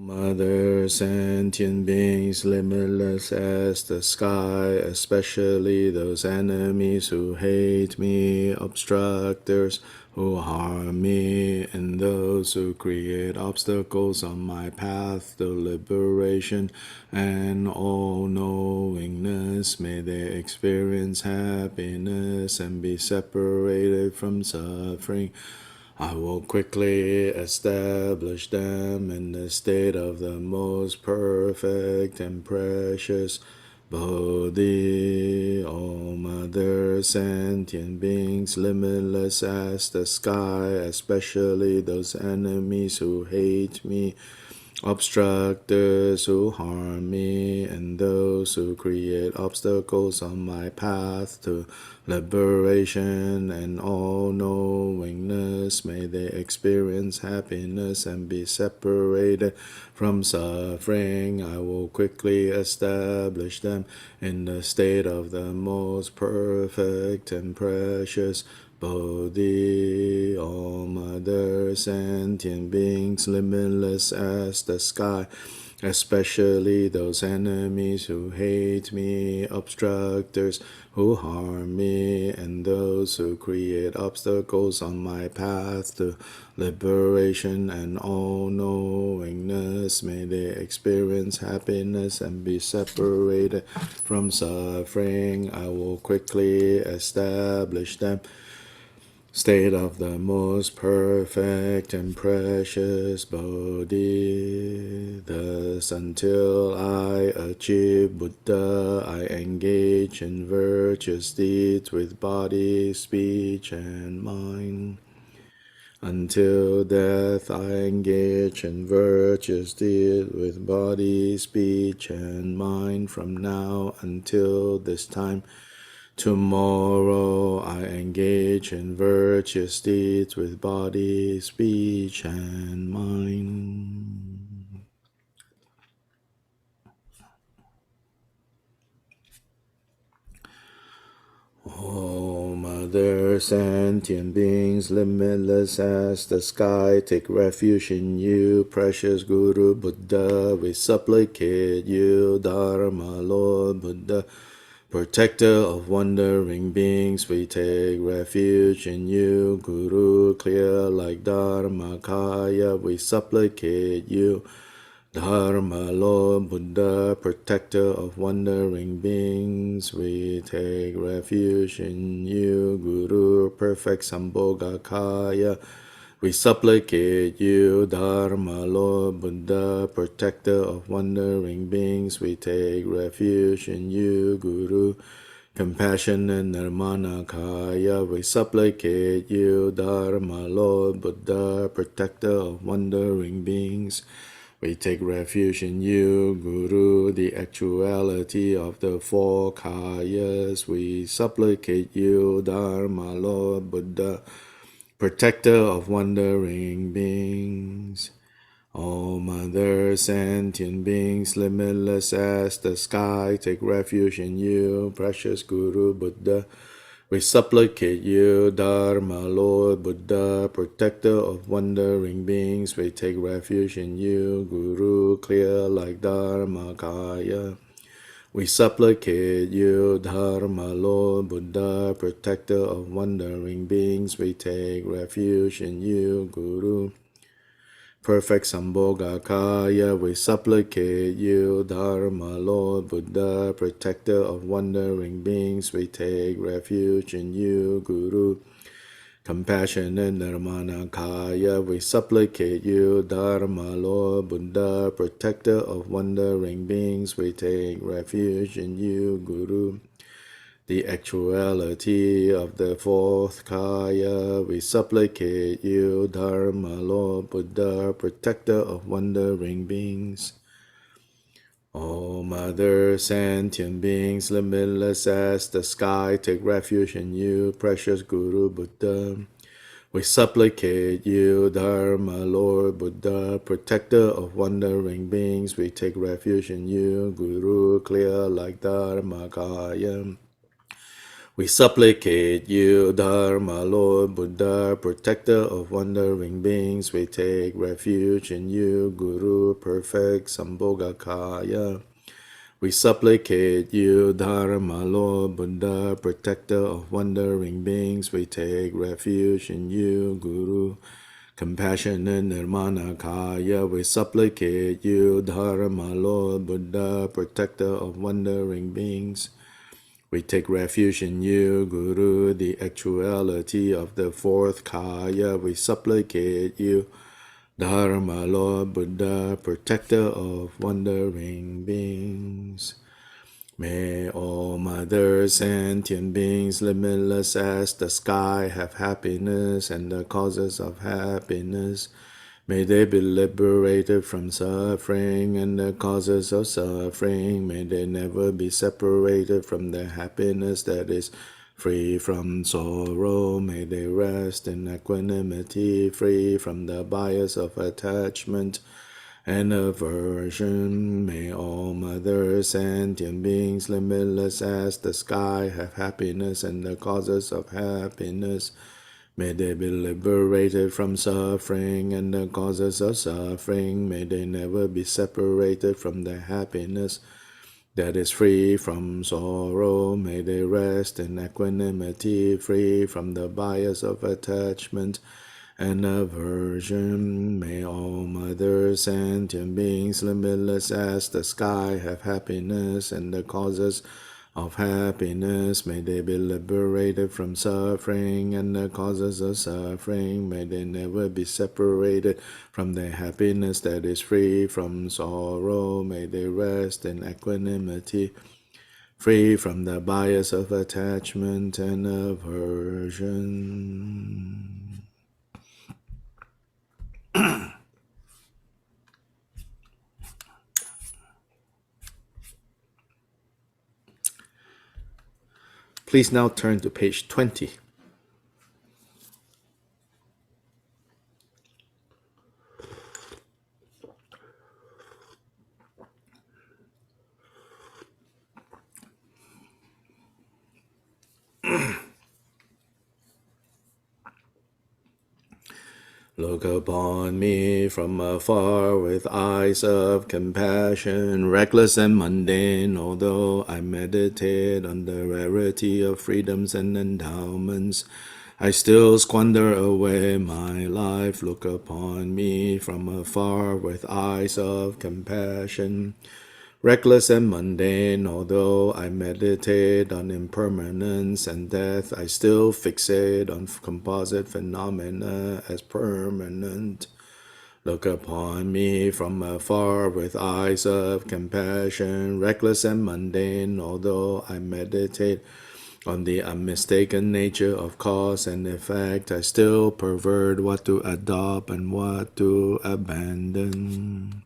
Mother sentient beings, limitless as the sky, especially those enemies who hate me, obstructors who harm me, and those who create obstacles on my path to liberation and all-knowingness. May they experience happiness and be separated from suffering. I will quickly establish them in the state of the most perfect and precious Bodhi. O Mother sentient beings, limitless as the sky, especially those enemies who hate me, obstructors who harm me, and those who create obstacles on my path to liberation and all-knowingness. May they experience happiness and be separated from suffering. I will quickly establish them in the state of the most perfect and precious Bodhi. All Mother sentient beings, limitless as the sky, especially those enemies who hate me, obstructors who harm me, and those who create obstacles on my path to liberation and all-knowingness. May they experience happiness and be separated from suffering. I will quickly establish them state of the most perfect and precious Bodhi. Thus, until I achieve Buddha, I engage in virtuous deeds with body, speech, and mind. Until death, I engage in virtuous deeds with body, speech, and mind. From now until this time, tomorrow I engage in virtuous deeds with body, speech, and mind. Oh, Mother sentient beings, limitless as the sky, take refuge in you, precious Guru Buddha. We supplicate you, Dharma Lord Buddha, protector of wandering beings. We take refuge in you, Guru, clear like Dharmakaya. We supplicate you, Dharma Lord Buddha, protector of wandering beings. We take refuge in you, Guru, perfect Sambhogakaya. We supplicate you, Dharma Lord Buddha, protector of wandering beings. We take refuge in you, Guru, compassionate Nirmanakaya. We supplicate you, Dharma Lord Buddha, protector of wandering beings. We take refuge in you, Guru, the actuality of the four kayas. We supplicate you, Dharma Lord Buddha, protector of wandering beings. All Mother sentient beings, limitless as the sky, take refuge in you, precious Guru Buddha. We supplicate you, Dharma Lord Buddha, protector of wandering beings. We take refuge in you, Guru, clear like Dharmakaya. We supplicate you, Dharma Lord Buddha, protector of wandering beings. We take refuge in you, Guru, perfect Sambhogakaya. We supplicate you, Dharma Lord Buddha, protector of wandering beings. We take refuge in you, Guru, compassionate Nirmanakaya. We supplicate you, Dharma Lord Buddha, protector of wandering beings. We take refuge in you, Guru, the actuality of the fourth kaya. We supplicate you, Dharma Lord Buddha, protector of wandering beings. O Mother sentient beings, limitless as the sky, take refuge in you, precious Guru Buddha. We supplicate you, Dharma Lord Buddha, protector of wandering beings. We take refuge in you, Guru, clear like Dharmakaya. We supplicate you, Dharma, Lord Buddha, protector of wandering beings. We take refuge in you, Guru, perfect Sambhogakaya. We supplicate you, Dharma, Lord Buddha, protector of wandering beings. We take refuge in you, Guru, compassionate Nirmanakaya. We supplicate you, Dharma, Lord Buddha, protector of wandering beings. We take refuge in you, Guru, the actuality of the fourth Kaya. We supplicate you, Dharma, Lord Buddha, protector of wandering beings. May all mothers, sentient beings, limitless as the sky, have happiness and the causes of happiness. May they be liberated from suffering and the causes of suffering. May they never be separated from the happiness that is free from sorrow. May they rest in equanimity, free from the bias of attachment and aversion. May all mothers, sentient beings, limitless as the sky, have happiness and the causes of happiness. May they be liberated from suffering and the causes of suffering. May they never be separated from the happiness that is free from sorrow. May they rest in equanimity, free from the bias of attachment and aversion. May all mothers, sentient beings, limitless as the sky, have happiness and the causes of happiness. May they be liberated from suffering and the causes of suffering. May they never be separated from the happiness that is free from sorrow. May they rest in equanimity, free from the bias of attachment and aversion. Please now turn to page 20. Look upon me from afar with eyes of compassion, reckless and mundane, although I meditate on the rarity of freedoms and endowments. I still squander away my life. Look upon me from afar with eyes of compassion, reckless and mundane, although I meditate on impermanence and death, I still fixate on composite phenomena as permanent. Look upon me from afar with eyes of compassion, reckless and mundane, although I meditate on the unmistaken nature of cause and effect, I still pervert what to adopt and what to abandon.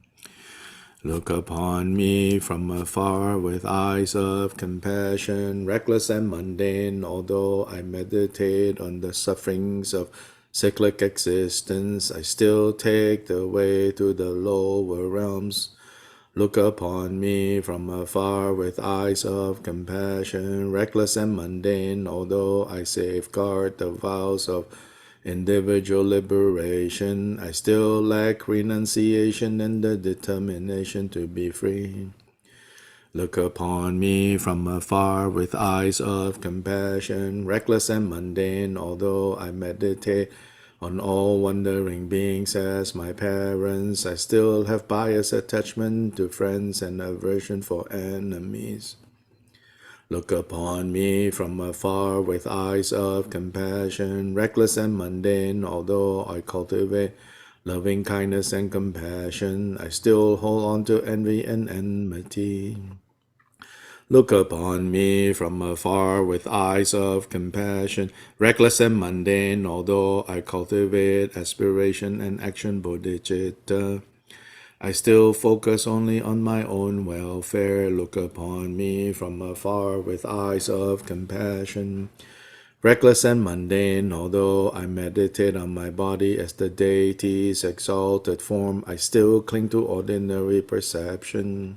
Look upon me from afar with eyes of compassion, reckless and mundane, although I meditate on the sufferings of cyclic existence, I still take the way to the lower realms. Look upon me from afar with eyes of compassion, reckless and mundane, although I safeguard the vows of individual liberation, I still lack renunciation and the determination to be free. Look upon me from afar with eyes of compassion, reckless and mundane, although I meditate on all wandering beings as my parents, I still have bias attachment to friends and aversion for enemies. Look upon me from afar with eyes of compassion, reckless and mundane, although I cultivate loving kindness and compassion, I still hold on to envy and enmity. Look upon me from afar with eyes of compassion, reckless and mundane, although I cultivate aspiration and action bodhicitta. I still focus only on my own welfare. Look upon me from afar with eyes of compassion, reckless and mundane, although I meditate on my body as the deity's exalted form, I still cling to ordinary perception.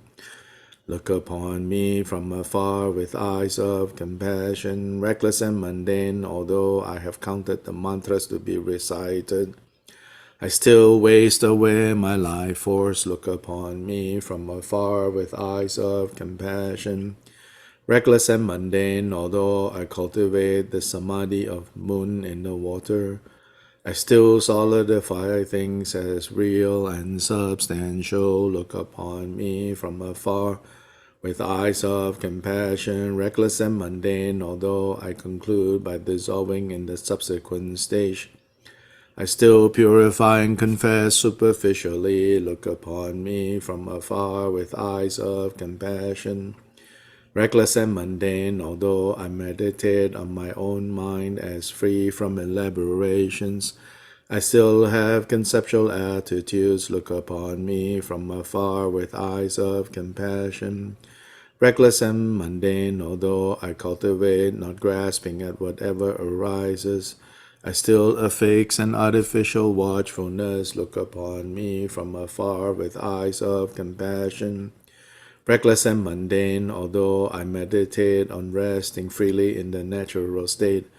Look upon me from afar with eyes of compassion, reckless and mundane, although I have counted the mantras to be recited. I still waste away my life force. Look upon me from afar with eyes of compassion, reckless and mundane, although I cultivate the samadhi of moon in the water. I still solidify things as real and substantial. Look upon me from afar with eyes of compassion, reckless and mundane, although I conclude by dissolving in the subsequent stage. I still purify and confess superficially. Look upon me from afar with eyes of compassion, reckless and mundane, although I meditate on my own mind as free from elaborations. I still have conceptual attitudes. Look upon me from afar with eyes of compassion, reckless and mundane, although I cultivate not grasping at whatever arises. I still affix an artificial watchfulness. Look upon me from afar with eyes of compassion, reckless and mundane, although I meditate on resting freely in the natural state.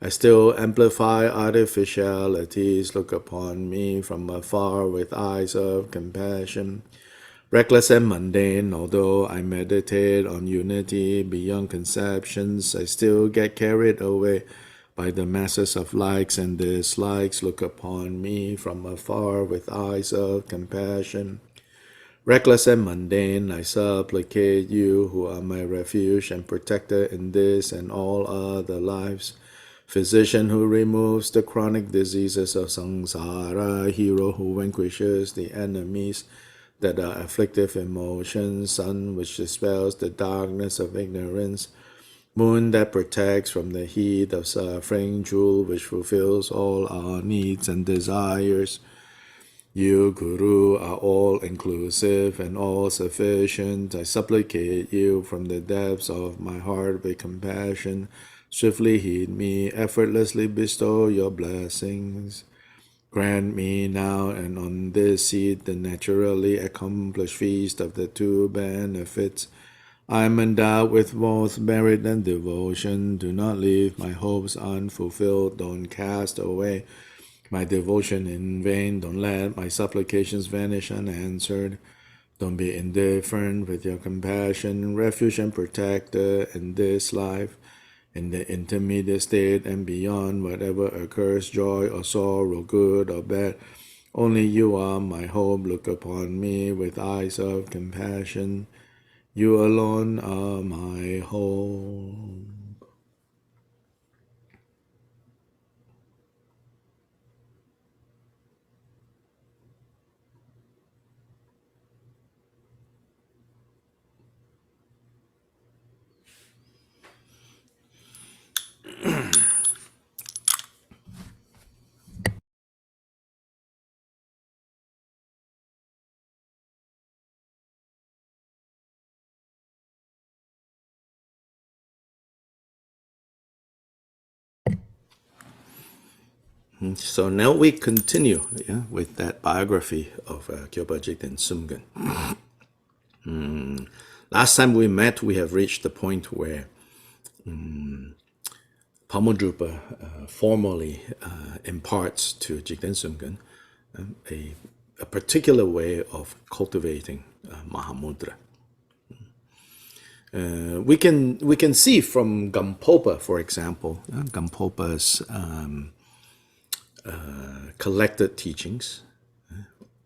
I still amplify artificialities. Look upon me from afar with eyes of compassion, reckless and mundane, although I meditate on unity beyond conceptions. I still get carried away by the masses of likes and dislikes. Look upon me from afar with eyes of compassion, reckless and mundane. I supplicate you, who are my refuge and protector in this and all other lives, physician who removes the chronic diseases of samsara, hero who vanquishes the enemies that are afflictive emotions, sun which dispels the darkness of ignorance, moon that protects from the heat of suffering, jewel which fulfills all our needs and desires. You, Guru, are all-inclusive and all-sufficient. I supplicate you from the depths of my heart with compassion. Swiftly heed me, effortlessly bestow your blessings. Grant me now and on this seat the naturally accomplished feast of the two benefits. I am endowed with both merit and devotion. Do not leave my hopes unfulfilled. Don't cast away my devotion in vain. Don't let my supplications vanish unanswered. Don't be indifferent with your compassion, refuge and protector in this life, in the intermediate state and beyond, whatever occurs, joy or sorrow, good or bad. Only you are my hope. Look upon me with eyes of compassion. You alone are my hope. So now we continue with that biography of Kyobpa Jikten Sumgon. Last time we met, we have reached the point where Pakmodrupa formally imparts to Jikten Sumgon a particular way of cultivating mahamudra. We can see from Gampopa, for example, Gampopa's collected teachings,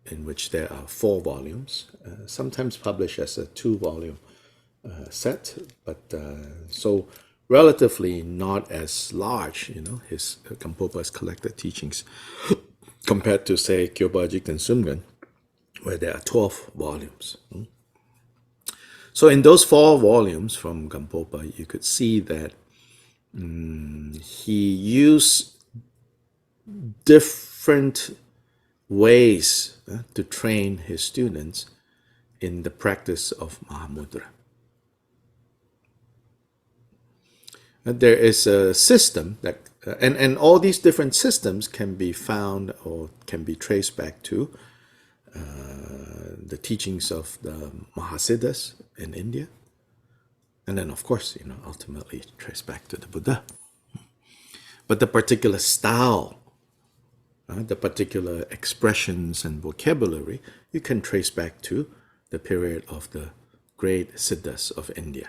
in which there are 4 volumes, sometimes published as a 2-volume set, but so relatively not as large, his Gampopa's collected teachings, compared to, say, Kyobpa Jikten Sumgon, where there are 12 volumes. So in those 4 volumes from Gampopa, you could see that he used different ways to train his students in the practice of mahamudra. There is a system that, and all these different systems can be found or can be traced back to the teachings of the mahasiddhas in India. And then, of course, ultimately trace back to the Buddha. But the particular style, the particular expressions and vocabulary, you can trace back to the period of the great siddhas of India.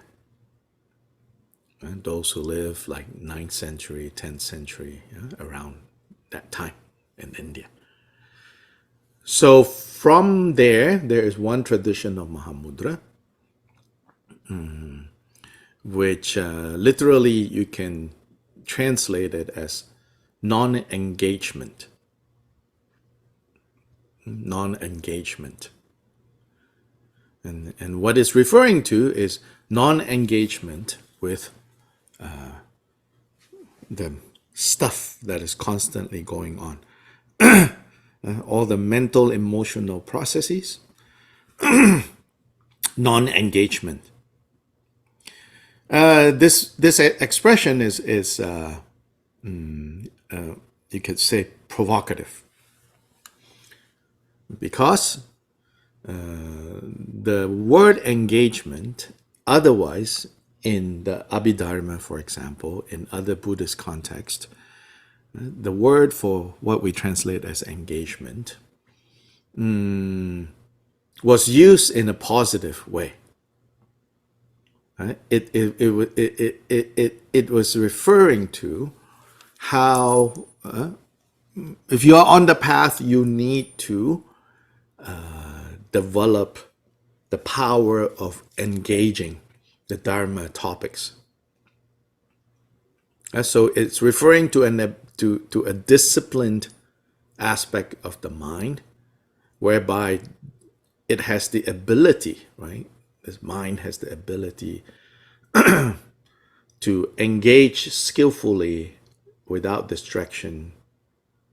And those who live like 9th century, 10th century, around that time in India. So from there is one tradition of mahamudra, which literally you can translate it as non-engagement. Non-engagement. And what it's referring to is non-engagement with the stuff that is constantly going on. All the mental, emotional processes, non-engagement. This expression is you could say provocative, because the word engagement, otherwise in the Abhidharma, for example, in other Buddhist contexts, the word for what we translate as engagement was used in a positive way. It was referring to how if you are on the path, you need to develop the power of engaging the Dharma topics. So it's referring to a disciplined aspect of the mind, whereby it has the ability, right? This mind has the ability to engage skillfully, without distraction,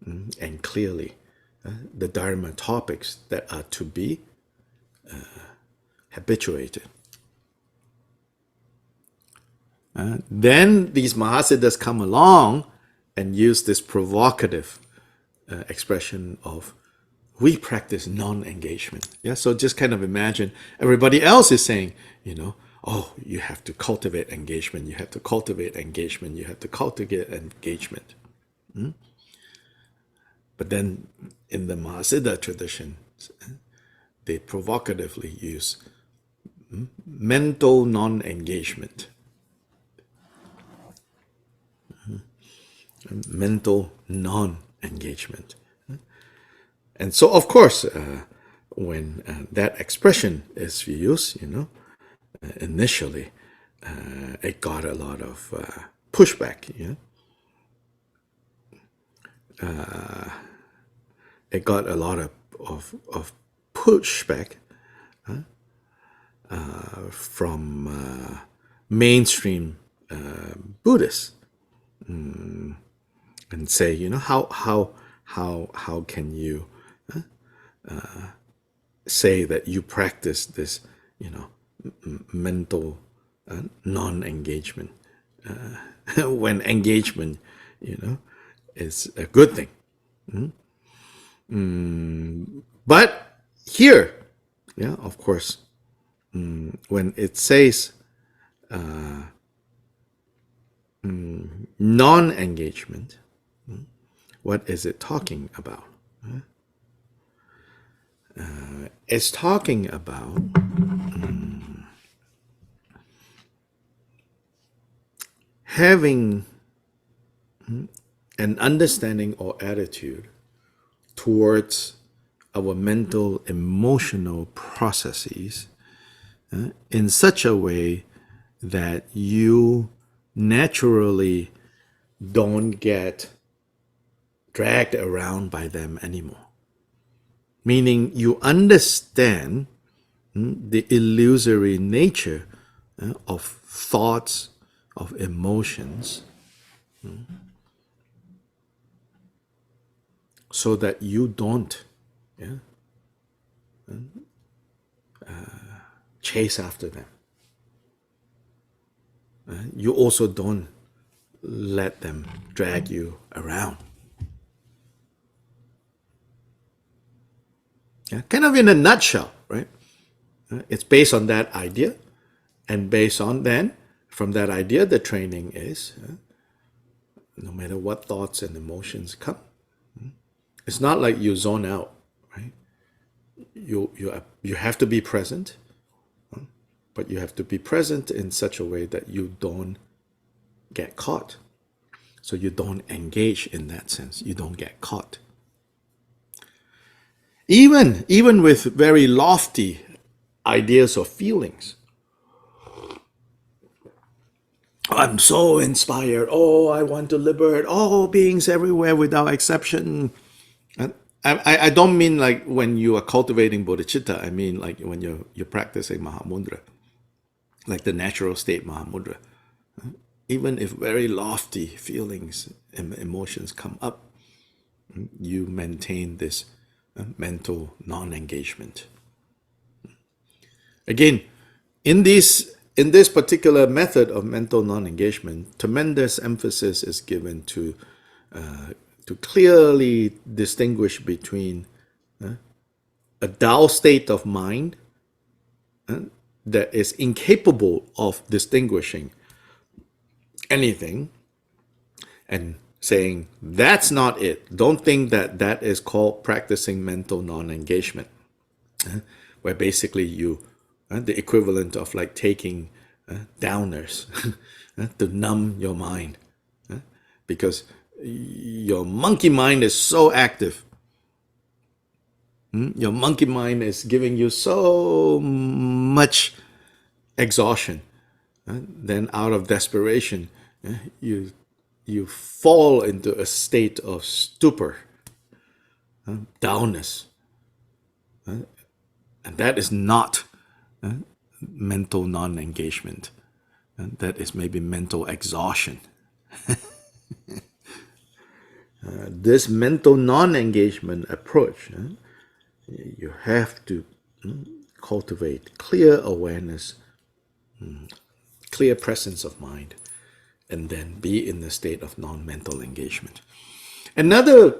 and clearly the Dharma topics that are to be habituated. Then these mahasiddhas come along and use this provocative expression of, we practice non-engagement. Yeah, so just kind of imagine everybody else is saying, oh, you have to cultivate engagement, you have to cultivate engagement, you have to cultivate engagement. But then in the Mahasiddha tradition, they provocatively use mental non-engagement. Mental non-engagement. And so, of course, when that expression is used, initially, it got a lot of pushback. It got a lot of pushback from mainstream Buddhists, and say, how can you say that you practice this, mental non-engagement when engagement, is a good thing. But here, of course, when it says non-engagement, what is it talking about? It's talking about having an understanding or attitude towards our mental, emotional processes in such a way that you naturally don't get dragged around by them anymore. Meaning you understand the illusory nature of thoughts, of emotions, so that you don't chase after them. You also don't let them drag you around. Kind of in a nutshell, right? It's based on that idea, and based on then, from that idea, the training is no matter what thoughts and emotions come, it's not like you zone out, right? You have to be present, but you have to be present in such a way that you don't get caught. So you don't engage in that sense. You don't get caught. Even with very lofty ideas or feelings. I'm so inspired. Oh, I want to liberate all beings everywhere without exception. And I don't mean like when you are cultivating bodhicitta. I mean like when you're practicing mahamudra, like the natural state mahamudra. Even if very lofty feelings and emotions come up, you maintain this mental non-engagement. Again, in this particular method of mental non-engagement, tremendous emphasis is given to clearly distinguish between a Tao state of mind that is incapable of distinguishing anything and saying, that's not it. Don't think that that is called practicing mental non-engagement, where basically you, the equivalent of like taking downers to numb your mind, because your monkey mind is so active. Your monkey mind is giving you so much exhaustion. Then out of desperation, you fall into a state of stupor, downness. And that is not mental non-engagement. And that is maybe mental exhaustion. This mental non-engagement approach, you have to cultivate clear awareness, clear presence of mind, and then be in the state of non-mental engagement. Another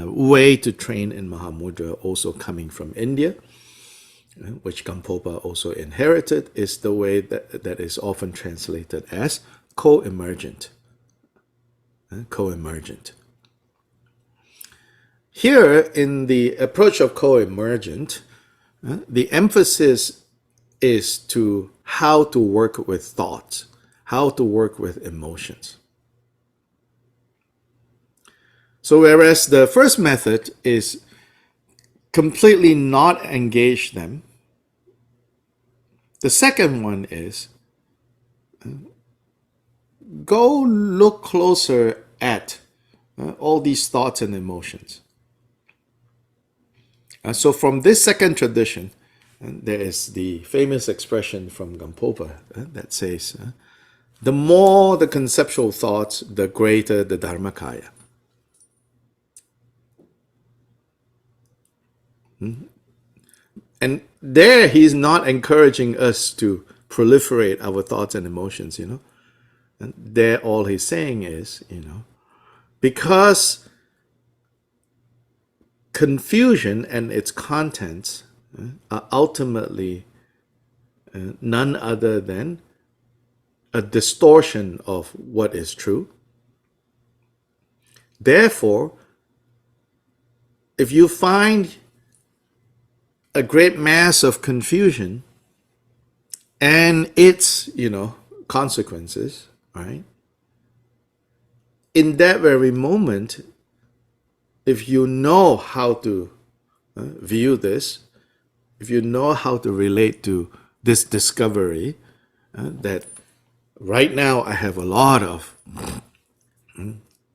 way to train in Mahamudra, also coming from India, which Gampopa also inherited, is the way that is often translated as co-emergent. Co-emergent. Here, in the approach of co-emergent, the emphasis is to how to work with thoughts, how to work with emotions. So whereas the first method is completely not engage them, the second one is go look closer at all these thoughts and emotions. So from this second tradition, there is the famous expression from Gampopa that says, the more the conceptual thoughts, the greater the Dharmakaya. And there he's not encouraging us to proliferate our thoughts and emotions, And there all he's saying is, because confusion and its contents are ultimately none other than a distortion of what is true. Therefore, if you find a great mass of confusion and its, consequences, right? In that very moment, if you know how to view this, if you know how to relate to this discovery, that right now I have a lot of,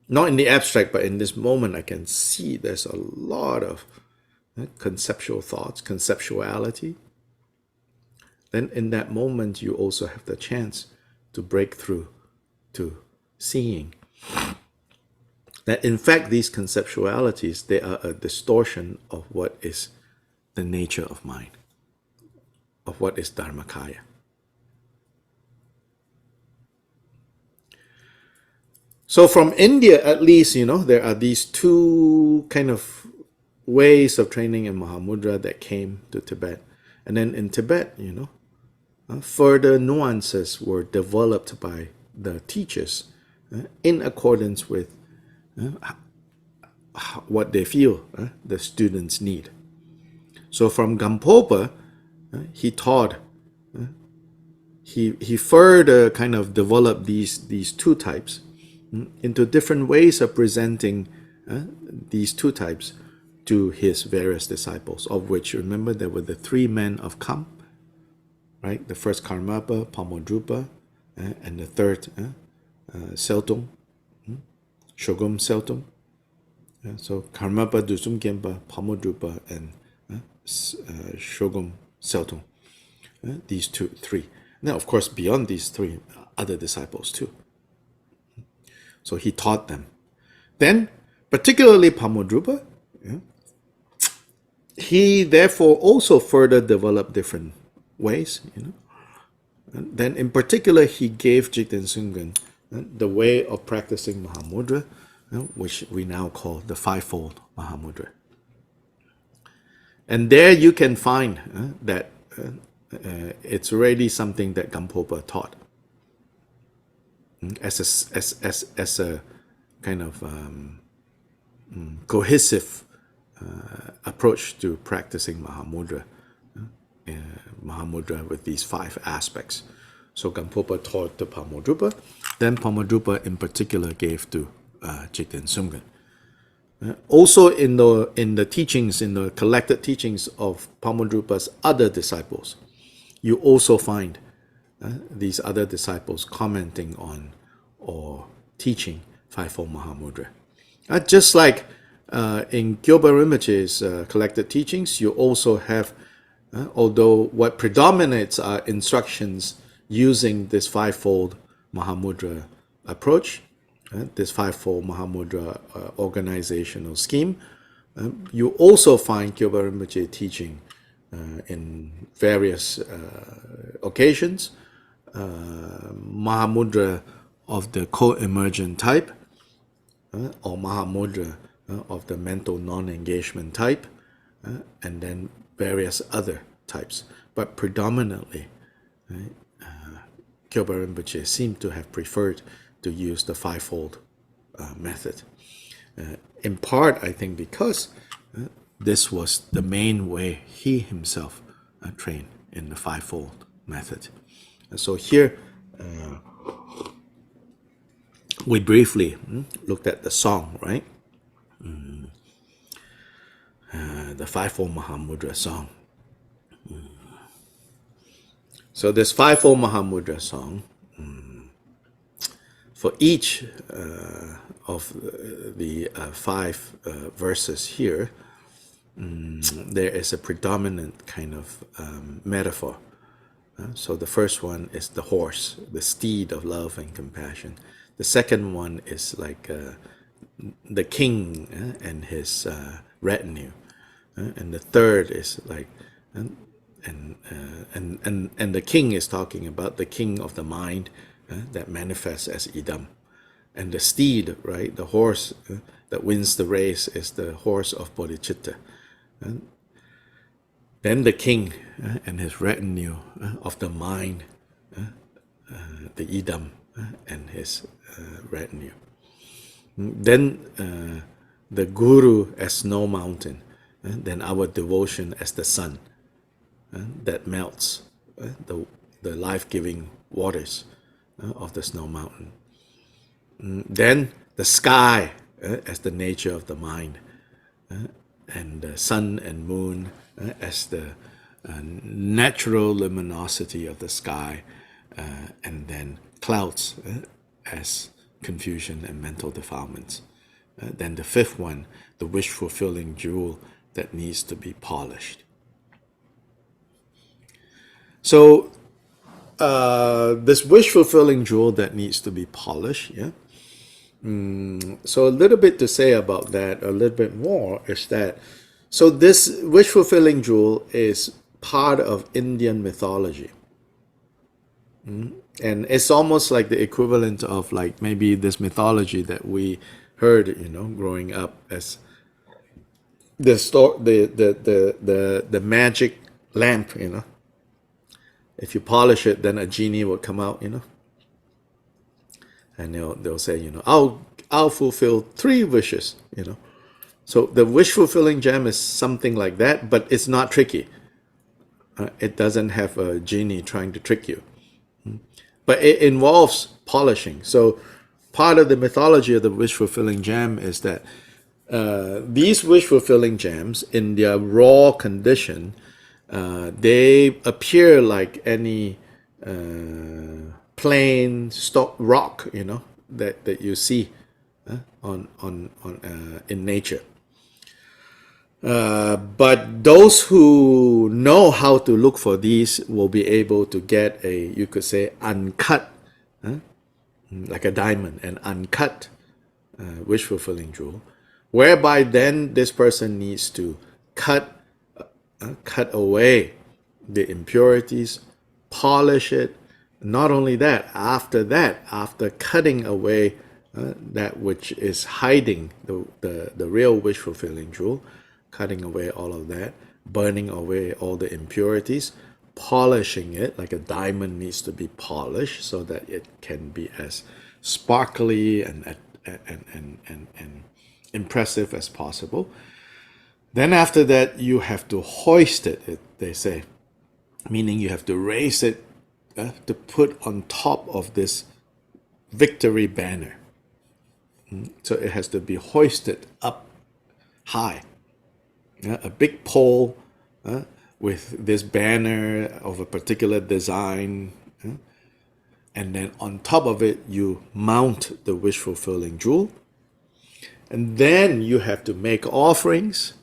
not in the abstract, but in this moment I can see there's a lot of conceptual thoughts, conceptuality, then in that moment you also have the chance to break through to seeing that in fact these conceptualities, they are a distortion of what is the nature of mind, of what is Dharmakaya. So from India, at least, there are these two kind of ways of training in Mahamudra that came to Tibet. And then in Tibet, further nuances were developed by the teachers in accordance with what they feel the students need. So from Gampopa, he taught, he further kind of developed these two types into different ways of presenting these two types to his various disciples, of which, remember, there were the three men of Kam, right? The first Karmapa, Pakmodrupa, and the third Seltung, Shogum Seltung. So Karmapa, Dusum Khenpa, Pakmodrupa, and Shogum Seltung. These three. Now, of course, beyond these three, other disciples too. So he taught them. Then, particularly Pakmodrupa, he therefore also further developed different ways. And then, in particular, he gave Jikten Sumgon the way of practicing Mahamudra, which we now call the fivefold Mahamudra. And there you can find that it's already something that Gampopa taught as a kind of cohesive approach to practicing Mahamudra. Mahamudra with these five aspects. So Gampopa taught to Pakmodrupa, then Pakmodrupa in particular gave to Jikten Sumgon. Also in the teachings, in the collected teachings of Pakmodrupa's other disciples, you also find these other disciples commenting on or teaching fivefold Mahamudra. Just like in Kyobpa Rinpoche's collected teachings, you also have, although what predominates are instructions using this fivefold Mahamudra approach, this fivefold Mahamudra organizational scheme, you also find Kyobpa Rinpoche teaching in various occasions Mahamudra of the co-emergent type, or Mahamudra of the mental non-engagement type, and then various other types. But predominantly, Kyobpa Rinpoche seemed to have preferred to use the fivefold method. In part, I think, because this was the main way he himself trained in the fivefold method. And so here, we briefly looked at the song, right? The fivefold Mahamudra song. So this fivefold Mahamudra song, for each of the five verses here, there is a predominant kind of metaphor. So the first one is the horse, the steed of love and compassion. The second one is like the king and his retinue, and the third is like, and the king is talking about the king of the mind that manifests as yidam, and the steed, right, the horse that wins the race, is the horse of bodhicitta. Then the king and his retinue of the mind, the yidam and his retinue. Then the guru as snow mountain, then our devotion as the sun that melts the life-giving waters of the snow mountain. Then the sky as the nature of the mind, and the sun and moon as the natural luminosity of the sky, and then clouds as confusion and mental defilements. Then the fifth one, the wish-fulfilling jewel that needs to be polished. So this wish-fulfilling jewel that needs to be polished, so a little bit to say about that, a little bit more, is that, so this wish-fulfilling jewel is part of Indian mythology. And it's almost like the equivalent of like maybe this mythology that we heard, growing up as the magic lamp, if you polish it, then a genie will come out, and they'll say, I'll fulfill 3 wishes, So the wish fulfilling gem is something like that, but it's not tricky. It doesn't have a genie trying to trick you. But it involves polishing. So part of the mythology of the wish fulfilling gem is that these wish fulfilling gems, in their raw condition, they appear like any plain stock rock, that you see in nature. But those who know how to look for these will be able to get you could say, uncut, like a diamond, an uncut wish fulfilling jewel, whereby then this person needs to cut away the impurities, polish it. Not only that, after cutting away that which is hiding the real wish fulfilling jewel, cutting away all of that, burning away all the impurities, polishing it, like a diamond needs to be polished so that it can be as sparkly and impressive as possible. Then after that, you have to hoist it, they say, meaning you have to raise it to put on top of this victory banner. So it has to be hoisted up high. A big pole with this banner of a particular design, and then on top of it you mount the wish fulfilling jewel, and then you have to make offerings,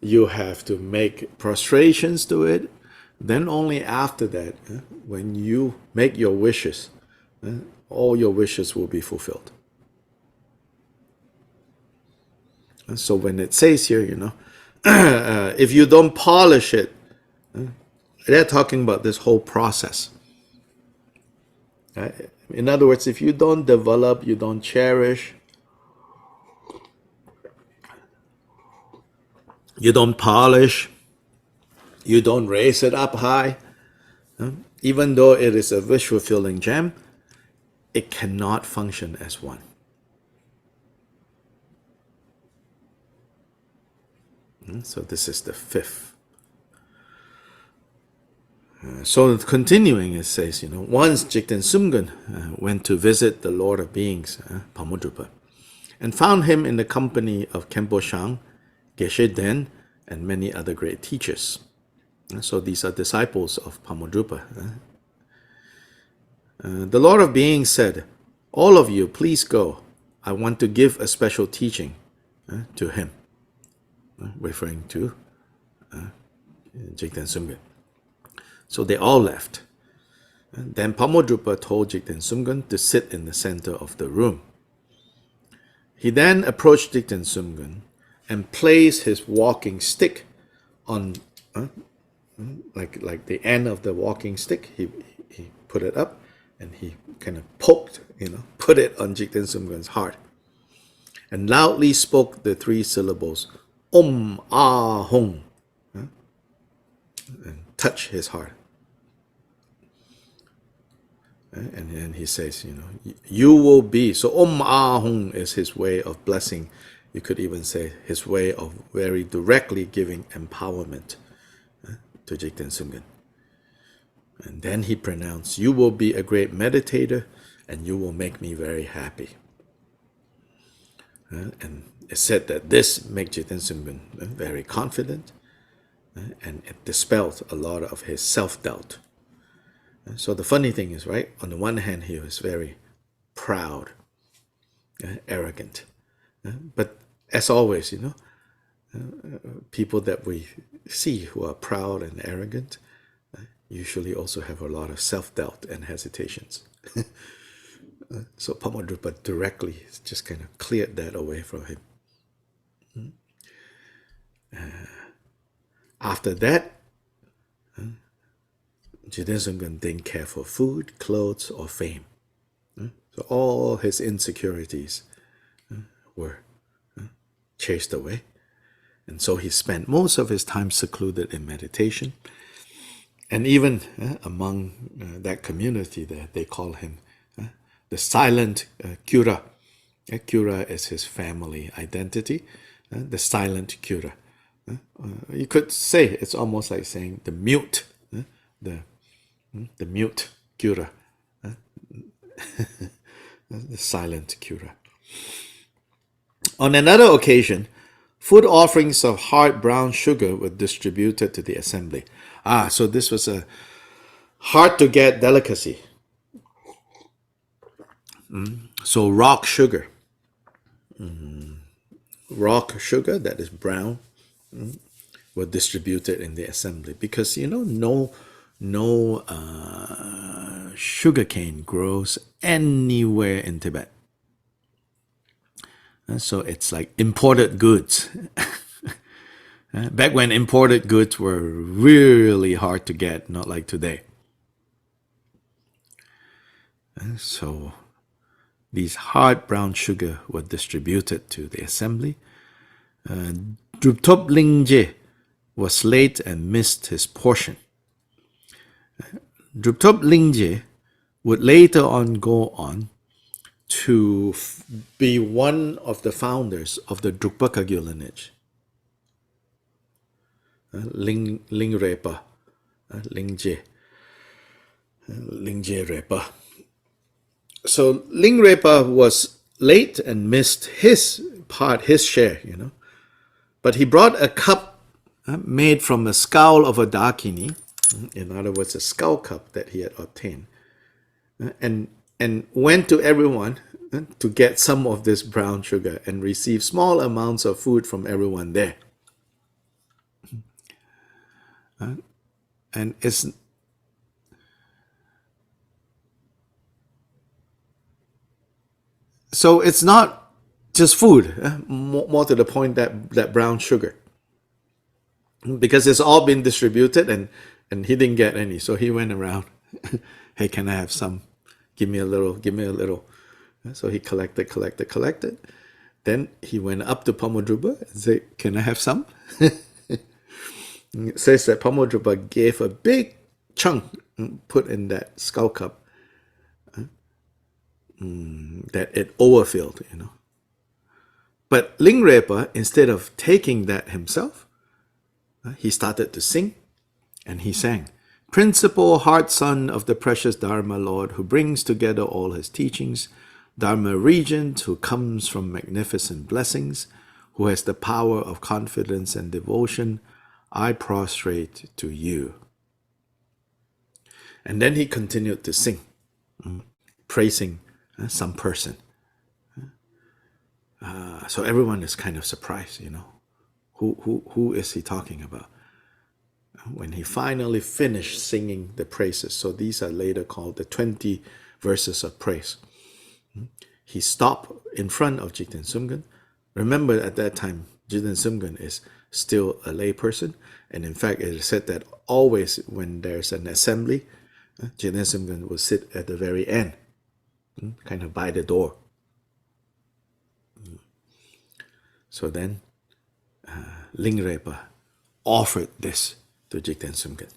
you have to make prostrations to it. Then only after that, when you make your wishes, all your wishes will be fulfilled. And so when it says here, if you don't polish it, they're talking about this whole process. In other words, if you don't develop, you don't cherish, you don't polish, you don't raise it up high, even though it is a wish fulfilling gem, it cannot function as one. So this is the 5th. So continuing, it says, once Jikten Sumgon went to visit the Lord of Beings, Pakmodrupa, and found him in the company of Khenpo Shang, Geshe Den, and many other great teachers. So these are disciples of Pakmodrupa. The Lord of Beings said, all of you, please go. I want to give a special teaching to him. Referring to Jikten Sumgon. So they all left. Then Pakmodrupa told Jikten Sumgon to sit in the center of the room. He then approached Jikten Sumgon and placed his walking stick on, like the end of the walking stick. He put it up and he kind of poked, put it on Jikten Sumgon's heart, and loudly spoke the 3 syllables, Om Ah Hung, and touch his heart. And then he says, you will be. So Om Ah Hung is his way of blessing. You could even say his way of very directly giving empowerment to Jikten Sumgon. And then he pronounced, you will be a great meditator and you will make me very happy. And it said that this made Jikten Sumgon very confident, and it dispelled a lot of his self-doubt. So the funny thing is, right, on the one hand, he was very proud, arrogant. But as always, people that we see who are proud and arrogant usually also have a lot of self-doubt and hesitations. So Pakmodrupa directly just kind of cleared that away from him. After that, Jikten Sumgon didn't care for food, clothes, or fame. So all his insecurities were chased away. And so he spent most of his time secluded in meditation. And even among that community there, they call him the silent cura. Cura is his family identity, the silent cura. You could say it's almost like saying the mute, the mute cura, the silent cura. On another occasion, food offerings of hard brown sugar were distributed to the assembly. So this was a hard-to-get delicacy. So rock sugar, that is brown, were distributed in the assembly because, no sugarcane grows anywhere in Tibet. So it's like imported goods. Back when imported goods were really hard to get, not like today. So these hard brown sugar were distributed to the assembly. Druptop Lingje was late and missed his portion. Druptop Lingje would later on go on to be one of the founders of the Drukpa Kagyu lineage. Lingrepa, Lingje Repa. So Lingrepa was late and missed his share, But he brought a cup made from the skull of a Dakini, in other words, a skull cup that he had obtained, and went to everyone to get some of this brown sugar and receive small amounts of food from everyone there. And it's not just food, more to the point that brown sugar, because it's all been distributed and he didn't get any, so he went around, hey, can I have some? Give me a little. So he collected. Then he went up to Pakmodrupa and said, can I have some? It says that Pakmodrupa gave a big chunk put in that skull cup, that it overfilled, But Lingrepa, instead of taking that himself, he started to sing, and he sang, Principal heart son of the precious Dharma Lord, who brings together all his teachings, Dharma regent, who comes from magnificent blessings, who has the power of confidence and devotion, I prostrate to you. And then he continued to sing, praising some person. So everyone is kind of surprised, Who is he talking about? When he finally finished singing the praises, so these are later called the 20 verses of praise, he stopped in front of Jikten Sumgon. Remember, at that time, Jikten Sumgon is still a lay person, and in fact, it is said that always when there's an assembly, Jikten Sumgon will sit at the very end, kind of by the door. So then, Lingrepa offered this to Jikten Sumgon.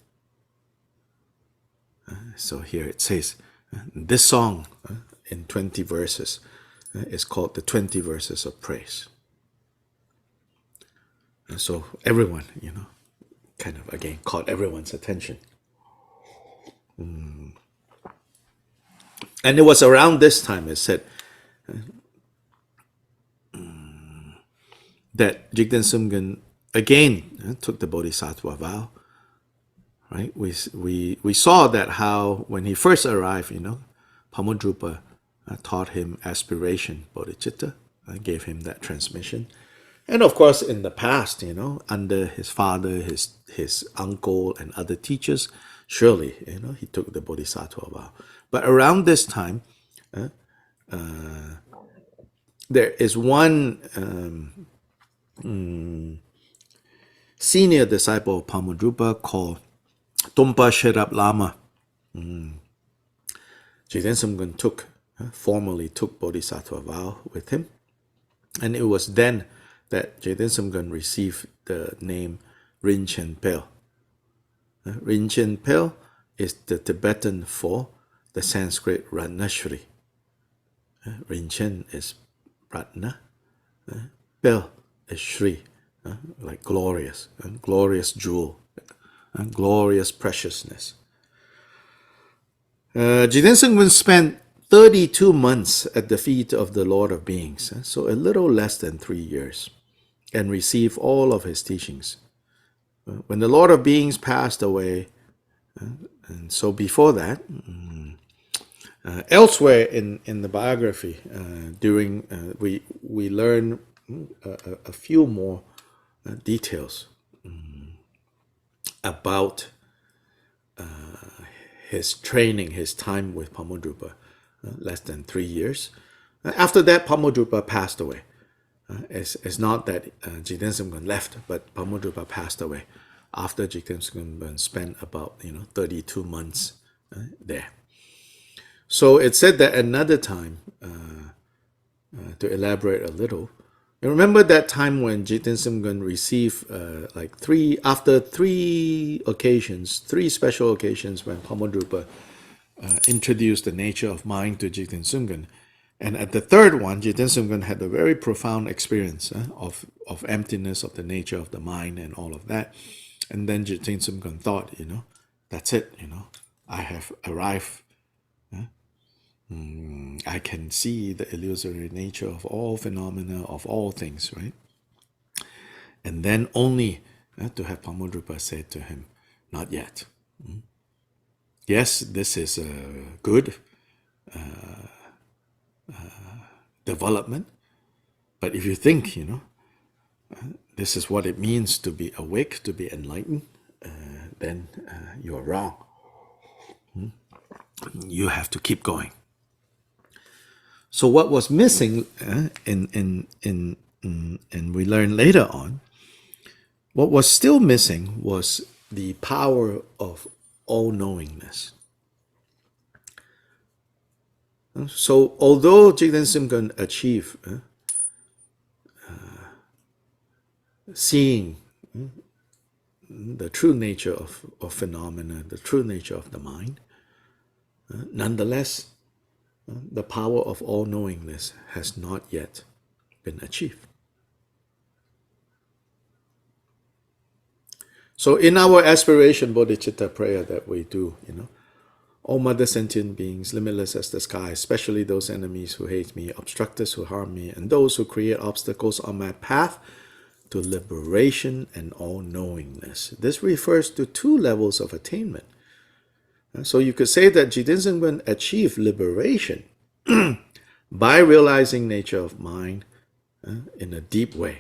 So here it says, this song in 20 verses is called the 20 verses of praise. And so everyone, kind of again caught everyone's attention. And it was around this time, it said, that Jikten Sumgon again took the bodhisattva vow. Right? We saw that how when he first arrived, Pakmodrupa taught him aspiration, bodhicitta, gave him that transmission. And of course, in the past, under his father, his uncle, and other teachers, surely, he took the bodhisattva vow. But around this time, there is one senior disciple of Pakmodrupa called Tumpa Sherab Lama. Jikten Sumgon formally took bodhisattva vow with him. And it was then that Jigten Sumgon received the name Rinchen Pel. Rinchen Pel is the Tibetan for the Sanskrit Ratnashri. Rinchen is Ratna, Pel is Shri, like glorious, glorious jewel, glorious preciousness. Jigten Sumgon spent 32 months at the feet of the Lord of Beings, so a little less than 3 years, and received all of his teachings. When the Lord of Beings passed away, and so before that, elsewhere in the biography, we learn a few more details about his training, his time with Pakmodrupa, less than 3 years. After that, Pakmodrupa passed away. It's not that Jigten Sumgon left, but Pakmodrupa passed away after Jigten Sumgon spent about 32 months there. So it's said that another time, to elaborate a little, you remember that time when Jigten Sumgon received after three special occasions when Pakmodrupa introduced the nature of mind to Jigten Sumgon. And at the third one, Jigten Sumgon had a very profound experience of emptiness, of the nature of the mind and all of that. And then Jigten Sumgon thought, that's it, I have arrived. I can see the illusory nature of all phenomena, of all things, right? And then only to have Pakmodrupa said to him, not yet. Yes, this is a good development, but if you think, this is what it means to be awake, to be enlightened, then you're wrong. You have to keep going. So what was missing, and we learn later on, what was still missing was the power of all-knowingness. So although Jigten Sumgon achieved seeing the true nature of phenomena, the true nature of the mind, nonetheless, the power of all-knowingness has not yet been achieved. So in our aspiration bodhicitta prayer that we do, all mother sentient beings, limitless as the sky, especially those enemies who hate me, obstructors who harm me, and those who create obstacles on my path to liberation and all-knowingness. This refers to 2 levels of attainment. So you could say that Jigten Sumgon achieved liberation by realizing nature of mind in a deep way.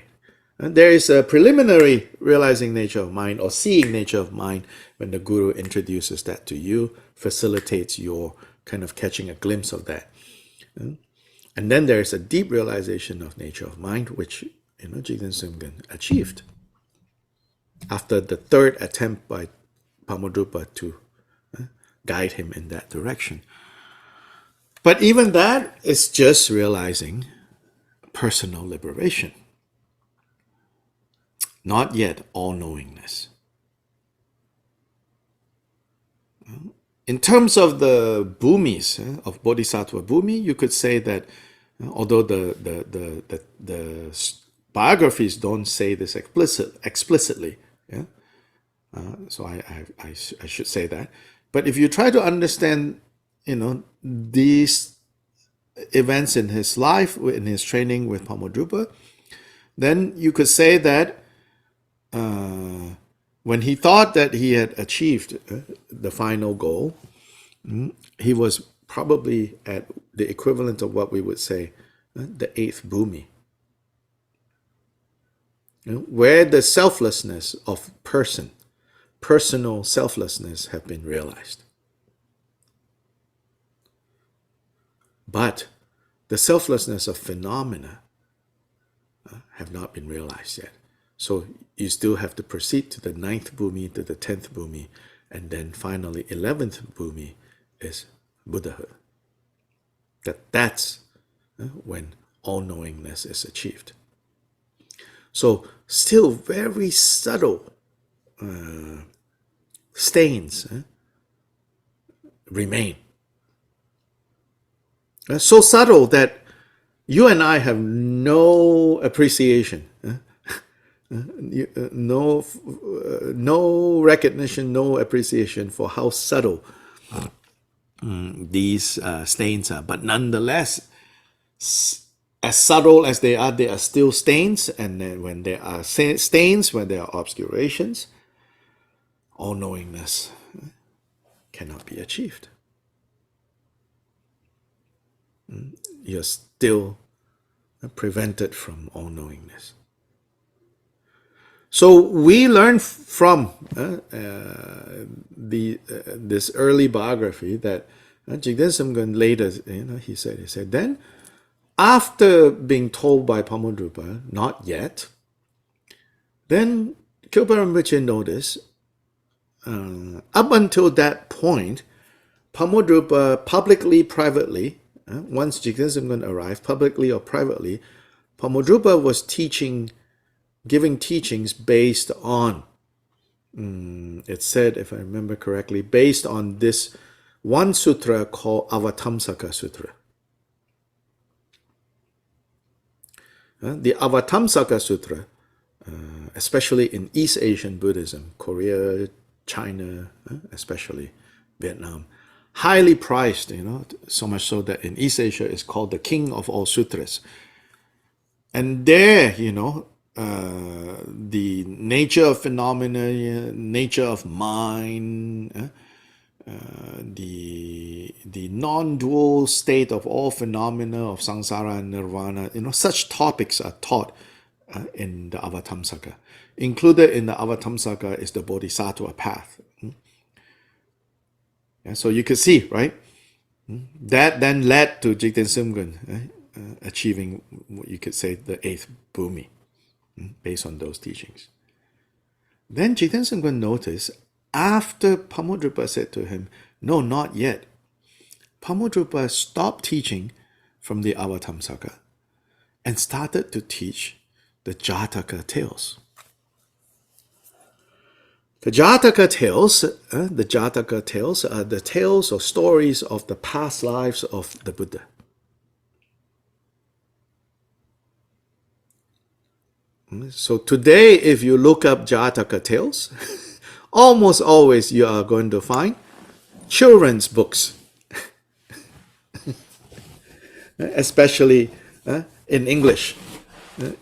And there is a preliminary realizing nature of mind or seeing nature of mind when the Guru introduces that to you, facilitates your kind of catching a glimpse of that. And then there is a deep realization of nature of mind, which Jigten Sumgon achieved after the 3rd attempt by Pakmodrupa to guide him in that direction. But even that is just realizing personal liberation, not yet all-knowingness. In terms of the bhumis of bodhisattva bhumi, you could say that although the biographies don't say this explicitly, so I should say that. But if you try to understand, these events in his life, in his training with Pakmodrupa, then you could say that when he thought that he had achieved the final goal, he was probably at the equivalent of what we would say the 8th bhumi, where the selflessness of personal selflessness have been realized. But the selflessness of phenomena have not been realized yet. So you still have to proceed to the 9th bhumi, to the 10th bhumi, and then finally 11th bhumi is Buddhahood. That's when all-knowingness is achieved. So still very subtle stains remain. So subtle that you and I have no appreciation, no recognition, no appreciation for how subtle these stains are. But nonetheless, as subtle as they are still stains. And then when there are stains, when there are obscurations, all-knowingness cannot be achieved. You're still prevented from all-knowingness. So we learn from this early biography that Jikten Sumgon later, he said, then after being told by Pakmodrupa, not yet, then Kyobpa Rinpoche noticed, up until that point, Pakmodrupa publicly, privately, once Jikten Sumgon arrived, publicly or privately, Pakmodrupa was giving teachings based on, it said, if I remember correctly, based on this one sutra called Avatamsaka Sutra. The Avatamsaka Sutra, especially in East Asian Buddhism, Korea, China, especially Vietnam, highly prized, so much so that in East Asia it's called the king of all sutras. And there, the nature of phenomena, nature of mind, the non-dual state of all phenomena of samsara and nirvana, such topics are taught in the Avatamsaka. Included in the Avatamsaka is the bodhisattva path. So you could see, right? That then led to Jikten Sumgon achieving what you could say the 8th Bhumi, based on those teachings. Then Jikten Sumgon noticed, after Pakmodrupa said to him, no, not yet, Pakmodrupa stopped teaching from the Avatamsaka and started to teach the Jataka Tales. The Jataka Tales are the tales or stories of the past lives of the Buddha. So today, if you look up Jataka Tales, almost always you are going to find children's books, especially in English,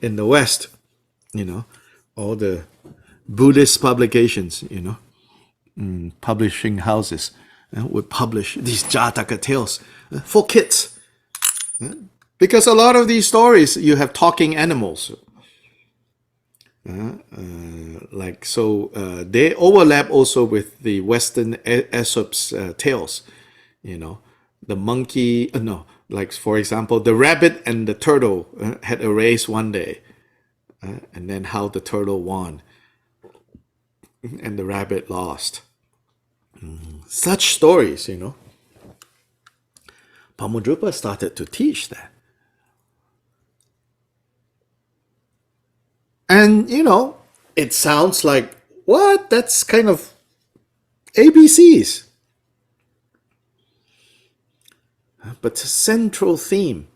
in the West, all the Buddhist publications, publishing houses would publish these Jataka Tales for kids. Because a lot of these stories, you have talking animals. They overlap also with the Western Aesop's tales, the monkey, for example, the rabbit and the turtle had a race one day, and then how the turtle won and the rabbit lost. Such stories, Pakmodrupa started to teach that. And, it sounds like, what? That's kind of ABCs. But the central theme,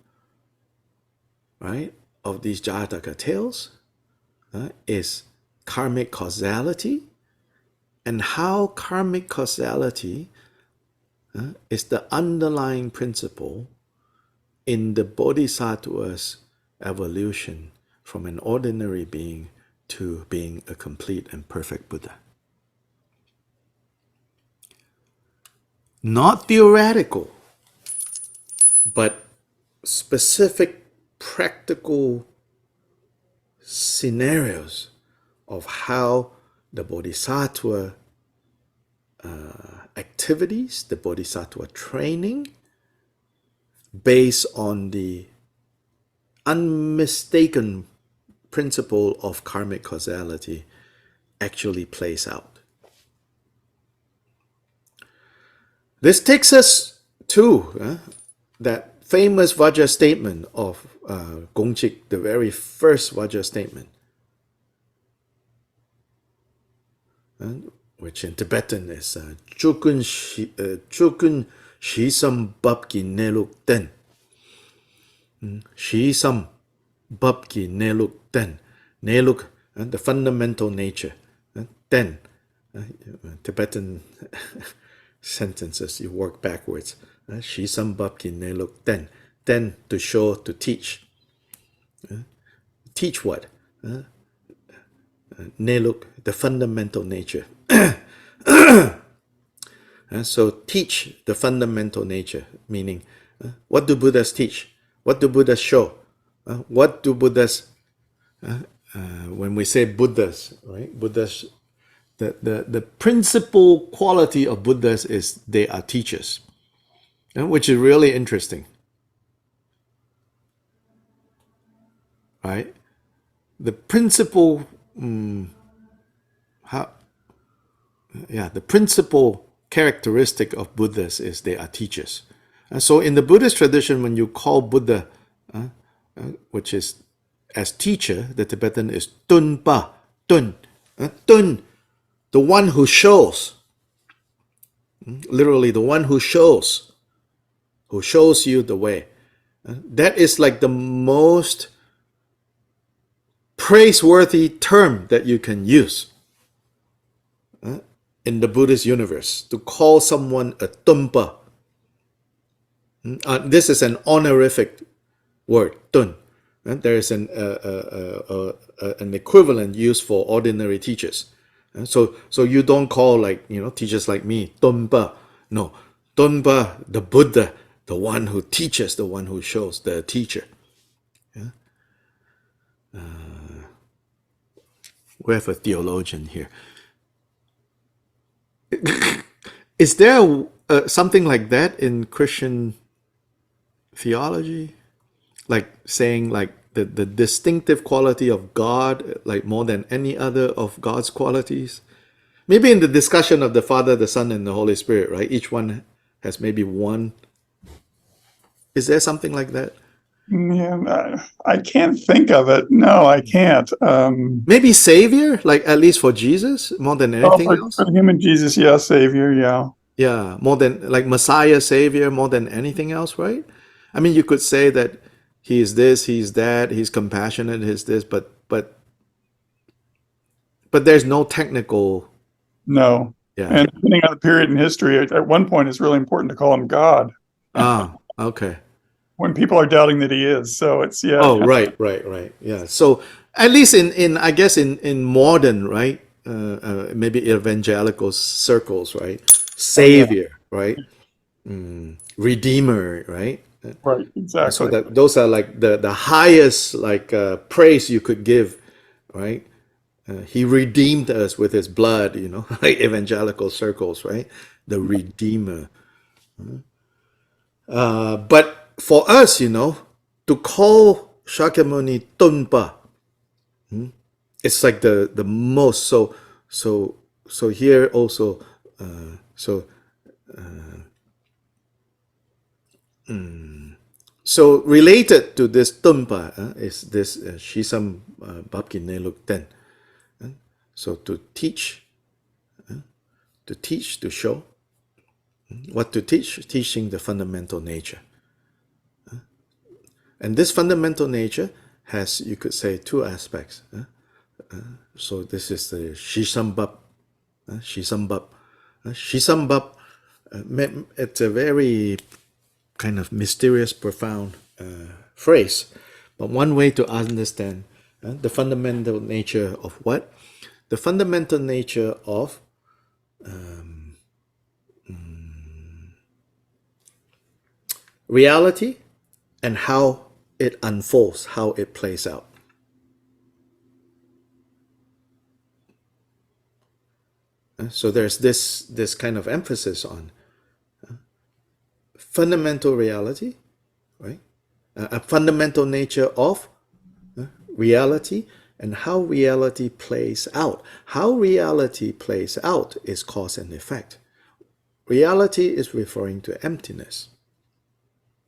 right, of these Jataka Tales is karmic causality, and how karmic causality is the underlying principle in the bodhisattva's evolution from an ordinary being to being a complete and perfect Buddha. Not theoretical, but specific practical scenarios of how the bodhisattva activities, the bodhisattva training, based on the unmistaken principle of karmic causality, actually plays out. This takes us to that famous Vajra statement of Gongchik, the very first Vajra statement. which in Tibetan is Chukun Shisam Babki Neluk Ten. Shisam Babki Neluk Ten. Neluk, the fundamental nature. Ten, Tibetan sentences, you work backwards. Shisam Babki Neluk Ten. Ten, to show, to teach. Teach what? Neluk, the fundamental nature. So teach the fundamental nature, meaning what do Buddhas teach? What do Buddhas show? What do Buddhas, when we say Buddhas, right? Buddhas, the principal quality of Buddhas is they are teachers, which is really interesting, right? The principal, the principal characteristic of Buddhas is they are teachers. So in the Buddhist tradition, when you call Buddha, which is as teacher, the Tibetan is Tunpa, Tun, Tun, the one who shows. Literally, the one who shows you the way. That is like the most praiseworthy term that you can use in the Buddhist universe, to call someone a Tumpa. This is an honorific word, Tun. There is an equivalent used for ordinary teachers. So you don't call, like, teachers like me, Tumpa. No, Tumpa, the Buddha, the one who teaches, the one who shows, the teacher. We have a theologian here. Is there something like that in Christian theology? Like saying like the distinctive quality of God, like more than any other of God's qualities? Maybe in the discussion of the Father, the Son, and the Holy Spirit, right? Each one has maybe one. Is there something like that? Yeah, I can't think of it. No, I can't. Maybe Savior, like at least for Jesus, more than anything else. For human Jesus, yeah, Savior, yeah. Yeah, more than like Messiah, Savior, more than anything else, right? I mean, you could say that he is this, he's that, he's compassionate, he's this, but there's no technical. No. Yeah. And depending on the period in history, at one point it's really important to call him God. Okay. When people are doubting that he is, so it's Oh, right. Yeah. So at least in I guess in modern, right? Maybe evangelical circles, right? Savior, right? Redeemer, right? Right, exactly. So that those are like the highest like praise you could give, right? He redeemed us with his blood, like evangelical circles, right? The Redeemer. But for us, to call Shakyamuni Tunpa, it's like the most. So here also, so related to this Tunpa is this Shisam Babki Neluk Ten. So to teach, to show. What to teach? Teaching the fundamental nature. And this fundamental nature has, you could say, two aspects. So this is the Shisambab. Shisambab. Shisambab, it's a very kind of mysterious, profound phrase. But one way to understand the fundamental nature of what? The fundamental nature of reality and how it unfolds, how it plays out. So there's this kind of emphasis on fundamental reality, right? A fundamental nature of reality and how reality plays out. How reality plays out is cause and effect. Reality is referring to emptiness.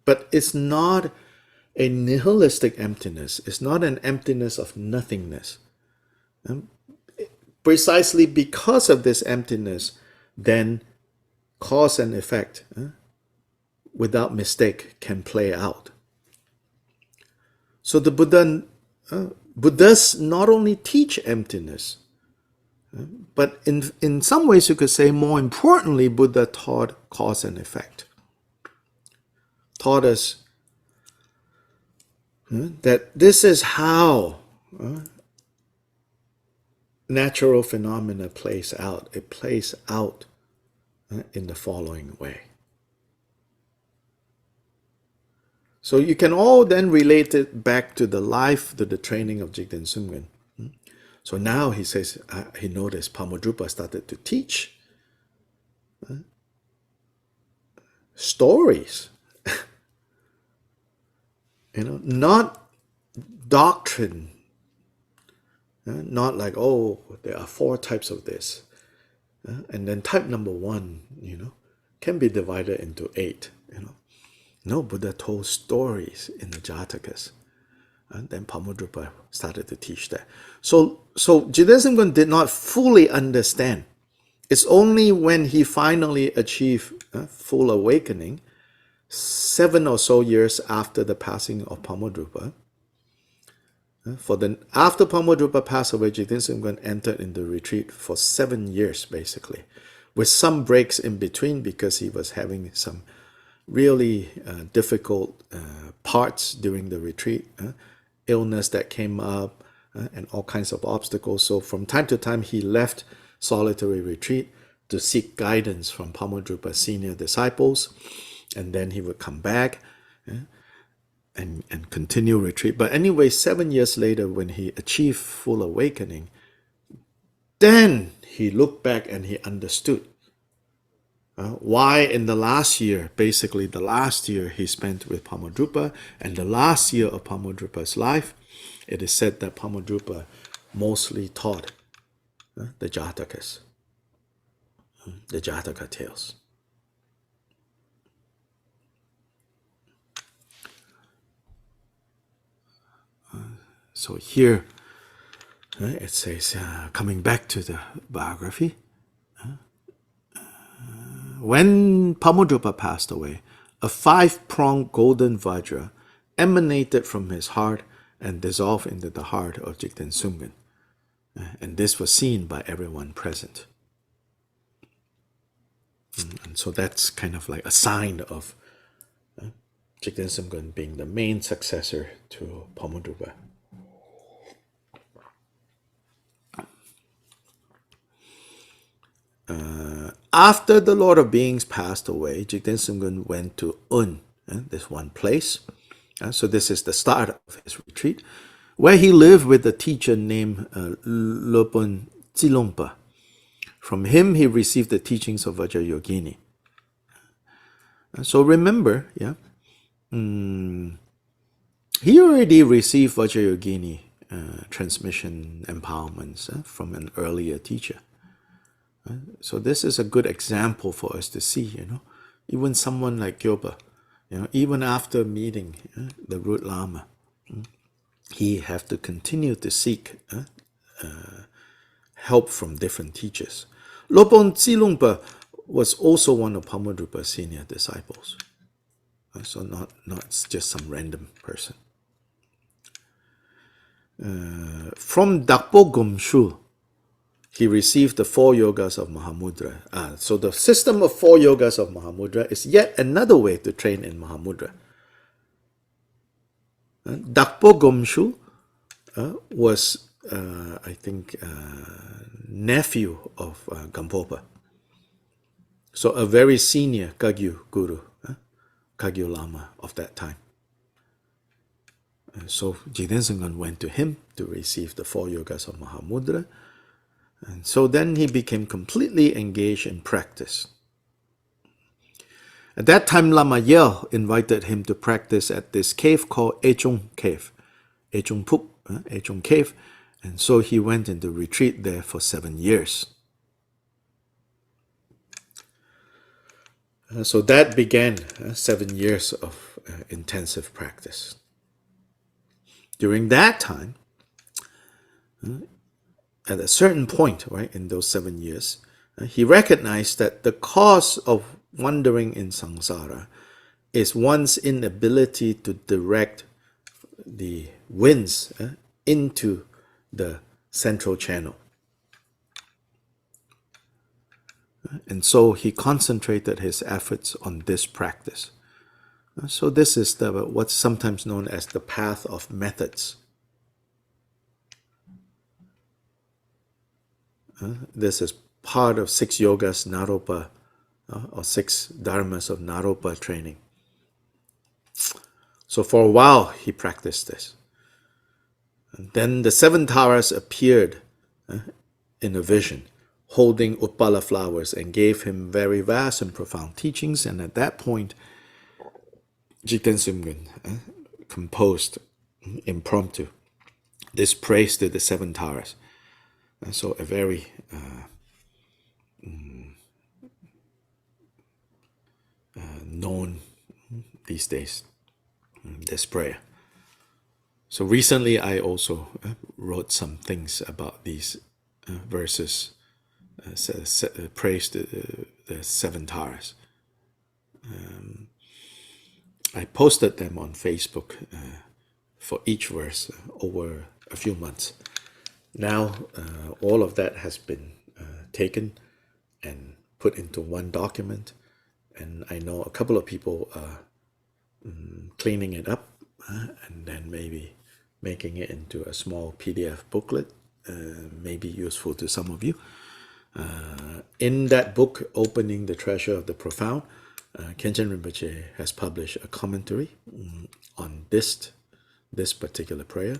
But it's not a nihilistic emptiness. It's not an emptiness of nothingness. precisely because of this emptiness, then cause and effect, without mistake, can play out. So the Buddhas not only teach emptiness, but in some ways you could say more importantly, Buddha taught cause and effect. Taught us that this is how natural phenomena plays out. It plays out in the following way. So you can all then relate it back to the life, to the training of Jikten Sumgon. So now he says, he noticed Pakmodrupa started to teach stories, not doctrine, not like, oh, there are 4 types of this, and then type number 1, can be divided into 8, No, Buddha told stories in the Jatakas. And then Pakmodrupa started to teach that. So Jikten Sumgon did not fully understand. It's only when he finally achieved full awakening, 7 or so years after the passing of Pakmodrupa. After Pakmodrupa passed away, Jikten Sumgon entered into retreat for 7 years, basically, with some breaks in between because he was having some really difficult parts during the retreat, illness that came up, and all kinds of obstacles. So from time to time, he left solitary retreat to seek guidance from Pakmodrupa's senior disciples, and then he would come back and continue retreat. But anyway, 7 years later, when he achieved full awakening, then he looked back and he understood why in the last year, basically the last year he spent with Pakmodrupa, and the last year of Pakmodrupa's life, it is said that Pakmodrupa mostly taught the Jatakas, the Jataka Tales. So here it says, coming back to the biography, when Pakmodrupa passed away, a 5-pronged golden vajra emanated from his heart and dissolved into the heart of Jikten Sumgon. And this was seen by everyone present. And so that's kind of like a sign of Jikten Sumgon being the main successor to Pakmodrupa. After the Lord of Beings passed away, Jikten Sumgon went to Un, this one place. So this is the start of his retreat, where he lived with a teacher named Lopon Tsilongpa. From him, he received the teachings of Vajrayogini. So remember, he already received Vajrayogini transmission empowerments from an earlier teacher. So this is a good example for us to see, even someone like Kyobpa, even after meeting the root Lama, he have to continue to seek help from different teachers. Lopon Tsilongpa was also one of Pakmodrupa's senior disciples. So not just some random person. From Dakpo Gomshul, he received the 4 yogas of Mahamudra. So the system of 4 yogas of Mahamudra is yet another way to train in Mahamudra. Dakpo Gomshu was, I think, nephew of Gampopa. So a very senior Kagyu Guru, Kagyu Lama of that time. So Jikten Sumgon went to him to receive the 4 yogas of Mahamudra. And so then he became completely engaged in practice. At that time, Lama Yel invited him to practice at this cave called Echung Cave, Echung Pup, Echung Cave. And so he went into retreat there for 7 years. So that began 7 years of intensive practice. During that time, at a certain point, right, in those 7 years, he recognized that the cause of wandering in samsara is one's inability to direct the winds into the central channel. And so he concentrated his efforts on this practice. So this is what's sometimes known as the path of methods. This is part of 6 yogas Naropa, or 6 dharmas of Naropa training. So for a while he practiced this. And then the 7 Taras appeared in a vision, holding Utpala flowers, and gave him very vast and profound teachings. And at that point, Jikten Sumgon composed impromptu this praise to the 7 Taras. So a very known these days, this prayer. So recently I also wrote some things about these verses, praise to the 7 Taras. I posted them on Facebook for each verse over a few months. Now all of that has been taken and put into one document, and I know a couple of people are cleaning it up and then maybe making it into a small PDF booklet, maybe useful to some of you. In that book, Opening the Treasure of the Profound, Khenchen Rinpoche has published a commentary on this particular prayer.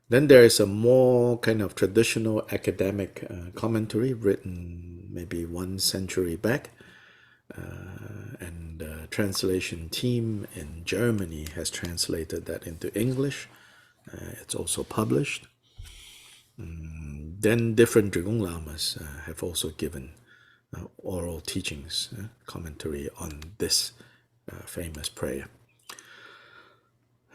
Then there is a more kind of traditional academic commentary written maybe 1 century back, and the translation team in Germany has translated that into English. It's also published. Then different Drigong Lamas have also given oral teachings, commentary on this famous prayer.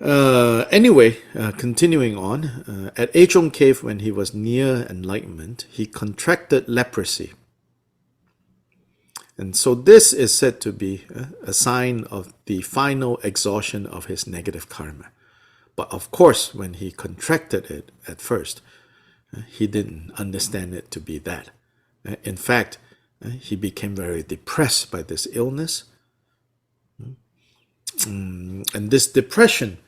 Anyway, continuing on, at Achong Cave, when he was near enlightenment, he contracted leprosy. And so this is said to be a sign of the final exhaustion of his negative karma. But of course, when he contracted it at first, he didn't understand it to be that. In fact, he became very depressed by this illness. And this depression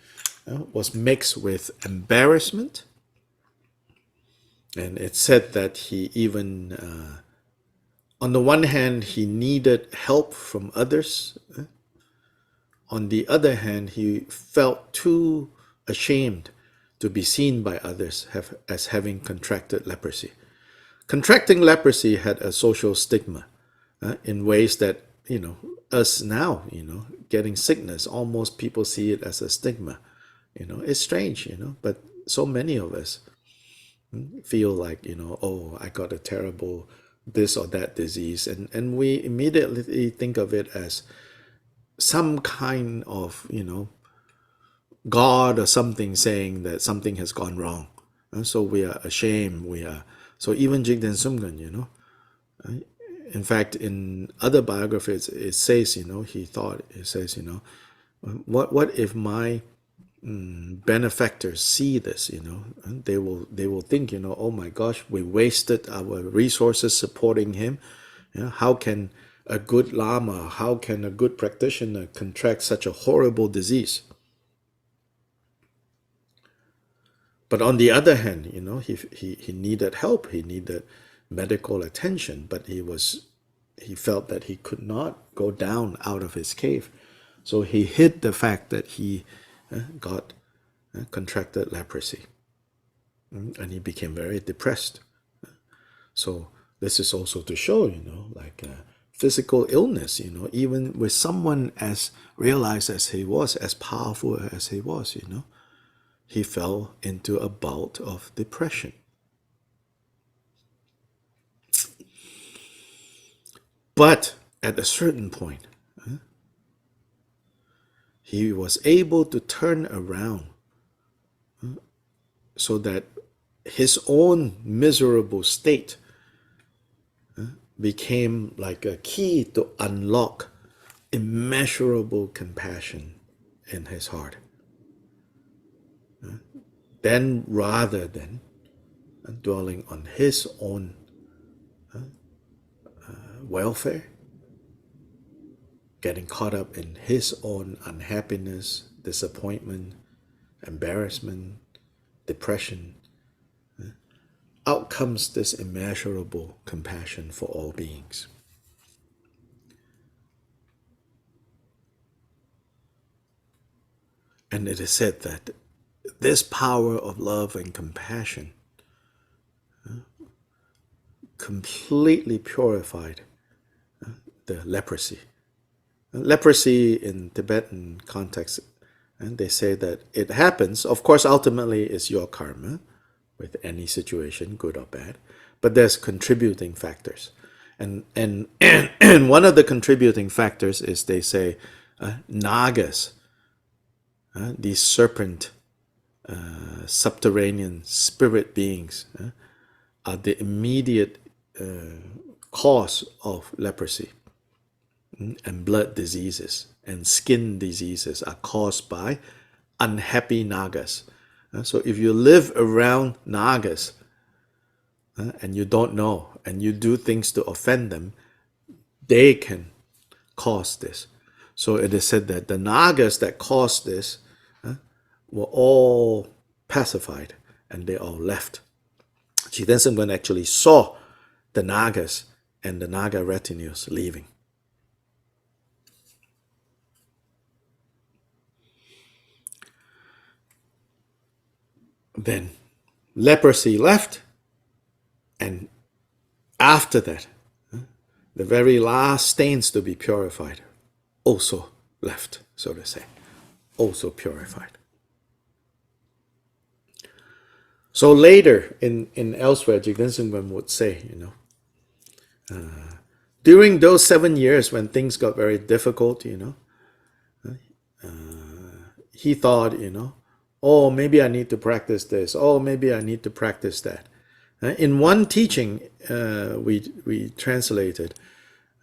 was mixed with embarrassment. And it's said that he even, on the one hand, he needed help from others. On the other hand, he felt too ashamed to be seen by others as having contracted leprosy. Contracting leprosy had a social stigma in ways that, us now, getting sickness, almost people see it as a stigma. It's strange, but so many of us feel like, oh, I got a terrible this or that disease. And we immediately think of it as some kind of, God or something saying that something has gone wrong. So we are ashamed. So even Jikten Sumgon, in fact, in other biographies, it says, what if my benefactors see this, they will think, oh my gosh, we wasted our resources supporting him. How can a good lama, how can a good practitioner contract such a horrible disease? But on the other hand, he needed help, he needed medical attention, but he felt that he could not go down out of his cave. So he hid the fact that he contracted leprosy. And he became very depressed. So this is also to show, physical illness, even with someone as realized as he was, as powerful as he was, he fell into a bout of depression. But at a certain point, he was able to turn around so that his own miserable state became like a key to unlock immeasurable compassion in his heart. Then, rather than dwelling on his own welfare, getting caught up in his own unhappiness, disappointment, embarrassment, depression, out comes this immeasurable compassion for all beings. And it is said that this power of love and compassion completely purified the leprosy. Leprosy in Tibetan context, and they say that it happens, of course, ultimately it's your karma with any situation, good or bad, but there's contributing factors. And one of the contributing factors is, they say, nagas, these serpent, subterranean spirit beings, are the immediate cause of leprosy. And blood diseases and skin diseases are caused by unhappy nagas. So if you live around nagas and you don't know, and you do things to offend them, they can cause this. So it is said that the nagas that caused this were all pacified, and they all left. Jikten Sumgon actually saw the nagas and the naga retinues leaving. Then leprosy left, and after that, the very last stains to be purified also left, so to say, also purified. So later in elsewhere, Jikten Sumgon would say, during those 7 years when things got very difficult, he thought, oh, maybe I need to practice this. Oh, maybe I need to practice that. In one teaching we translated,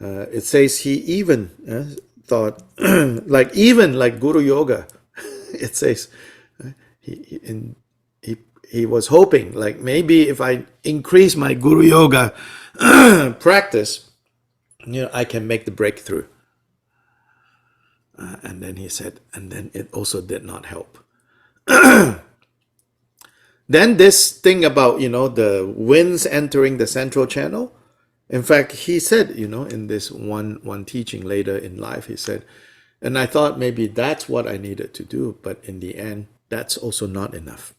it says he even thought, even like Guru Yoga, it says he was hoping, like, maybe if I increase my Guru Yoga practice, I can make the breakthrough. And then he said, and then it also did not help. Then this thing about, the winds entering the central channel. In fact, he said, in this one teaching later in life, he said, and I thought maybe that's what I needed to do, but in the end, that's also not enough.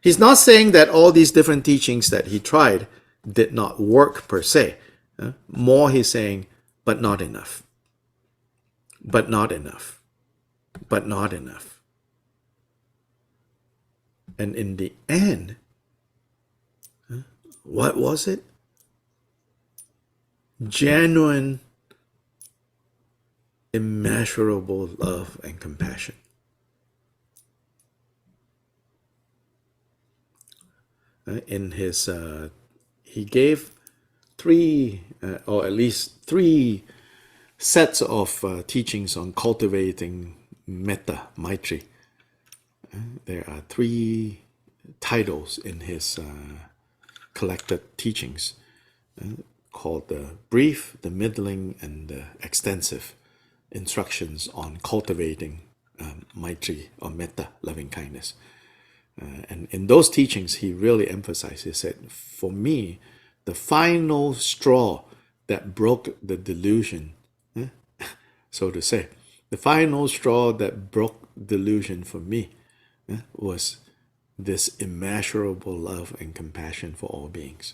He's not saying that all these different teachings that he tried did not work per se. More, he's saying, but not enough. But not enough. But not enough. And in the end, what was it? Genuine, immeasurable love and compassion. In his, he gave 3, or at least 3 sets of teachings on cultivating metta, maitri. There are 3 titles in his collected teachings called the brief, the middling, and the extensive instructions on cultivating maitri or metta, loving kindness. And in those teachings, he really emphasized, he said, for me, the final straw that broke the delusion, so to say, the final straw that broke delusion for me was this immeasurable love and compassion for all beings.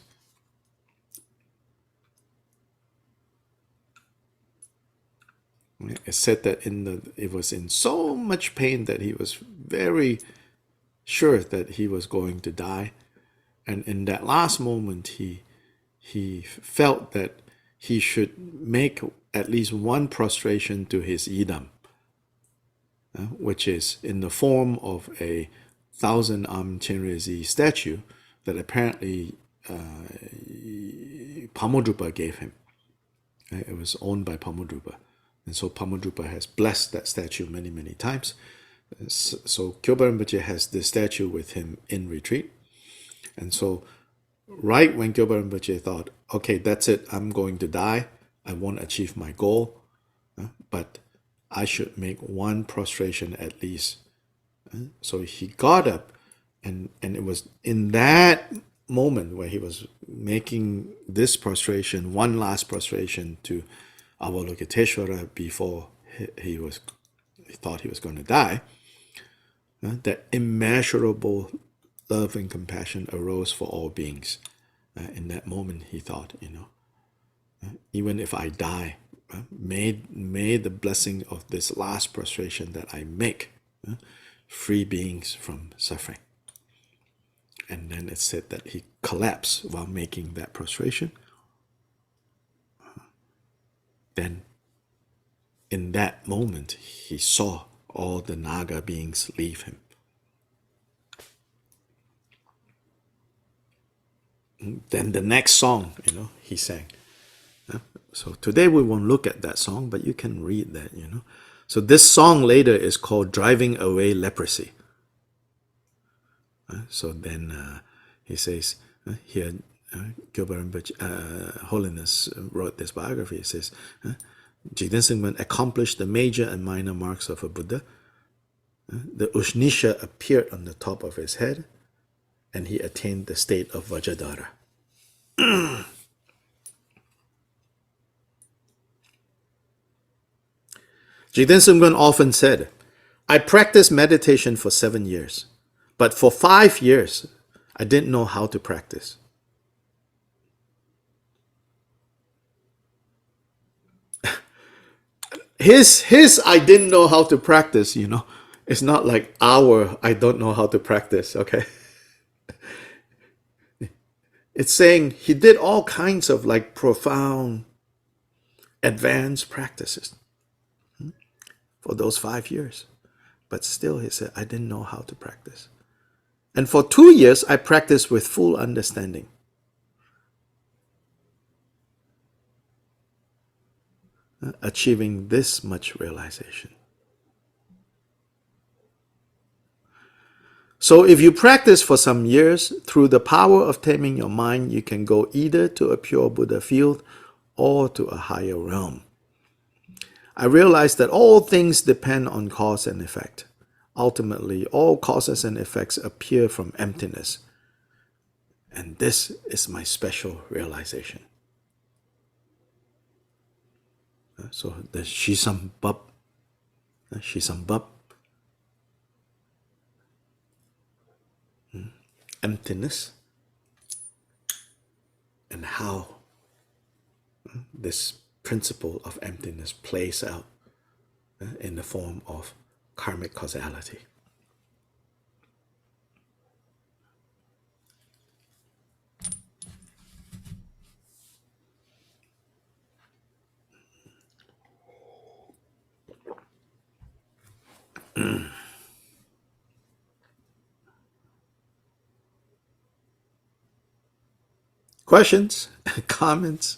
It said that it was in so much pain that he was very sure that he was going to die, and in that last moment he felt that he should make at least one prostration to his yidam, which is in the form of a thousand-armed Chenrezig statue that apparently Pakmodrupa gave him. It was owned by Pakmodrupa. And so Pakmodrupa has blessed that statue many, many times. So Kyobpa Rinpoche has this statue with him in retreat. And so right when Kyobpa Rinpoche thought, okay, that's it, I'm going to die, I won't achieve my goal, but I should make one prostration at least. So he got up, and it was in that moment where he was making this prostration, one last prostration to Avalokiteshvara before he thought he was going to die, that immeasurable love and compassion arose for all beings. In that moment, he thought, even if I die, may the blessing of this last prostration that I make free beings from suffering. And then it said that he collapsed while making that prostration. Then, in that moment, he saw all the Naga beings leave him. Then the next song, he sang. So today we won't look at that song, but you can read that, So this song later is called Driving Away Leprosy. So then he says, here, Kyobpa Rinpoche, Holiness wrote this biography. It says, Jikten Sumgon accomplished the major and minor marks of a Buddha. The Ushnisha appeared on the top of his head, and he attained the state of Vajradhara. Jikten Sumgon often said, I practiced meditation for 7 years, but for 5 years, I didn't know how to practice. His I didn't know how to practice, it's not like our I don't know how to practice, okay? It's saying he did all kinds of profound, advanced practices for those 5 years. But still, he said, I didn't know how to practice. And for 2 years, I practiced with full understanding. Achieving this much realization. So if you practice for some years, through the power of taming your mind, you can go either to a pure Buddha field or to a higher realm. I realized that all things depend on cause and effect. Ultimately, all causes and effects appear from emptiness. And this is my special realization. So the Shisambab, emptiness, and how this principle of emptiness plays out in the form of karmic causality. Questions? Comments?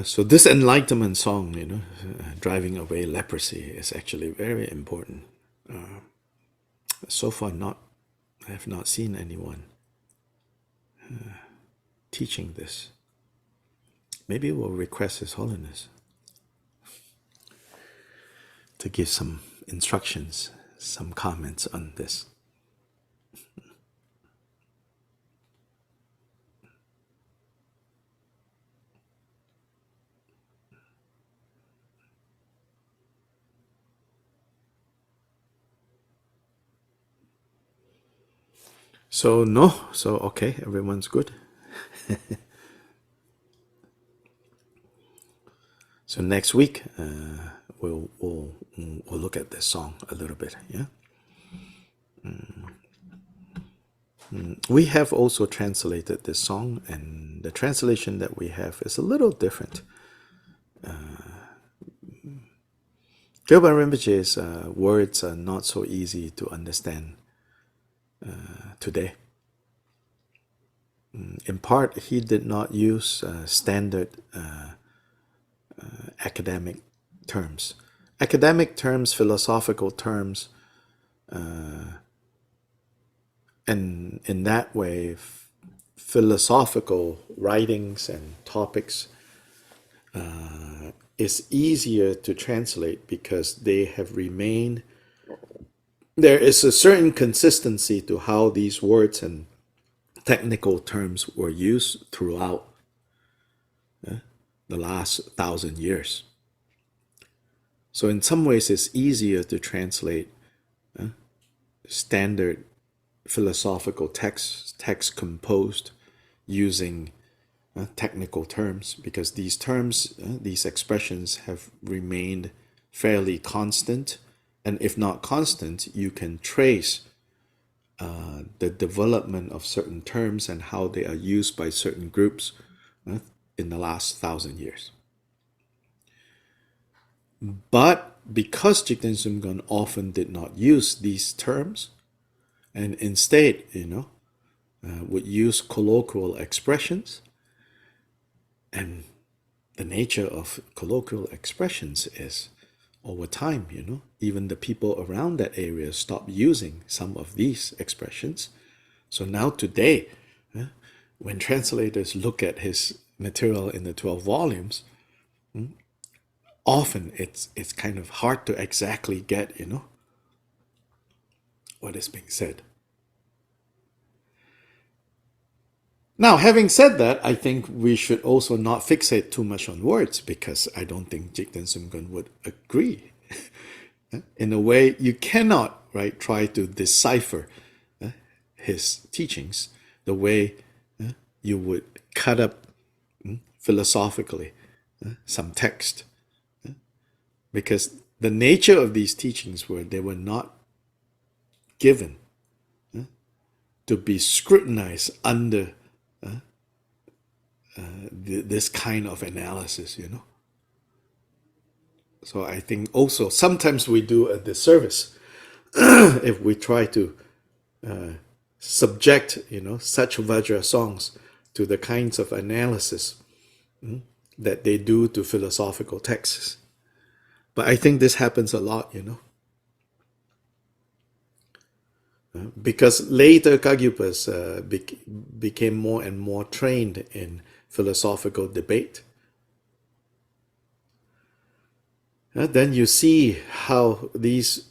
So this enlightenment song, driving away leprosy, is actually very important. So far, I have not seen anyone teaching this. Maybe we'll request His Holiness to give some instructions, some comments on this. So no, so okay, everyone's good. So next week we'll look at this song a little bit, yeah. We have also translated this song, and the translation that we have is a little different. Kyobpa Rinpoche's words are not so easy to understand today. In part, he did not use standard academic terms. Academic terms, philosophical terms, and in that way, philosophical writings and topics is easier to translate because they have remained. There is a certain consistency to how these words and technical terms were used throughout the last 1,000 years. So in some ways, it's easier to translate standard philosophical texts composed using technical terms, because these terms, these expressions have remained fairly constant. And if not constant, you can trace the development of certain terms and how they are used by certain groups in the last 1,000 years. But because Jikten Sumgon often did not use these terms, and instead, would use colloquial expressions, and the nature of colloquial expressions is, over time, even the people around that area stopped using some of these expressions. So now today, when translators look at his material in the 12 volumes, often it's kind of hard to exactly get, what is being said. Now, having said that, I think we should also not fixate too much on words, because I don't think Jikten Sumgon would agree. In a way, you cannot, try to decipher his teachings the way you would cut up philosophically some text. Because the nature of these teachings were they were not given to be scrutinized under this kind of analysis, So I think also sometimes we do a disservice if we try to subject, such Vajra songs to the kinds of analysis that they do to philosophical texts. But I think this happens a lot, because later Kyobpas became more and more trained in philosophical debate. Then you see how these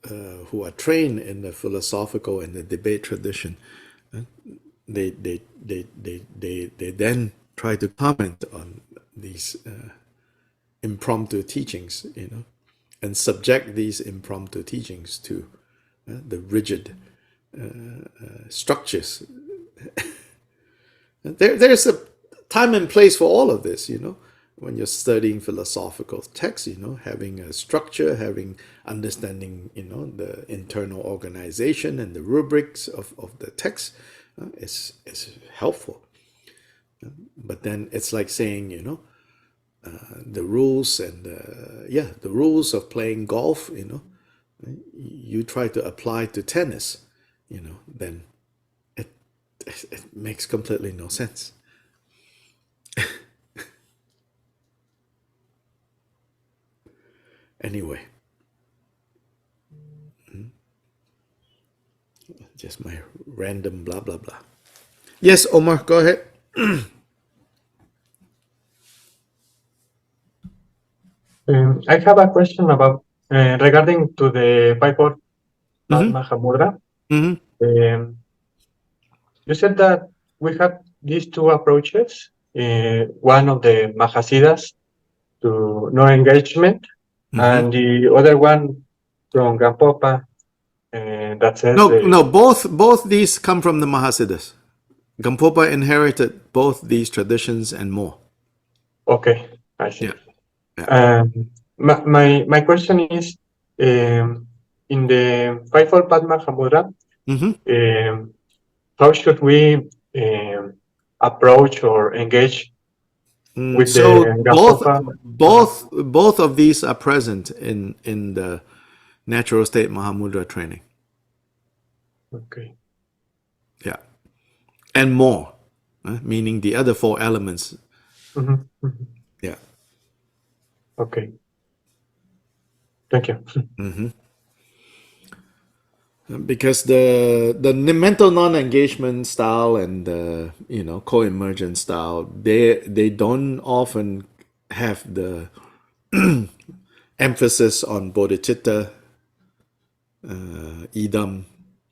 who are trained in the philosophical and the debate tradition, they then try to comment on these impromptu teachings, and subject these impromptu teachings to the rigid structures. There's a time and place for all of this, when you're studying philosophical texts, having a structure, having understanding, the internal organization and the rubrics of the text is helpful. But then it's like saying, the rules and the rules of playing golf, you try to apply to tennis, then it makes completely no sense. Anyway, just my random blah blah blah. Yes, Omar, go ahead. I have a question about regarding to the Bible mahamudra. You said that we have these two approaches. One of the mahasiddhas to no engagement, and the other one from Gampopa that says both these come from the mahasiddhas. Gampopa inherited both these traditions and more. Okay, I see. Yeah. My question is, in the Fivefold Path Mahamudra, how should we approach or engage with So the Gampopa? both of these are present in the natural state mahamudra training. Okay. Yeah, and more, meaning the other 4 elements. Yeah. Okay. Thank you. Because the mental non-engagement style and the co-emergent style, they don't often have the emphasis on bodhicitta, yidam,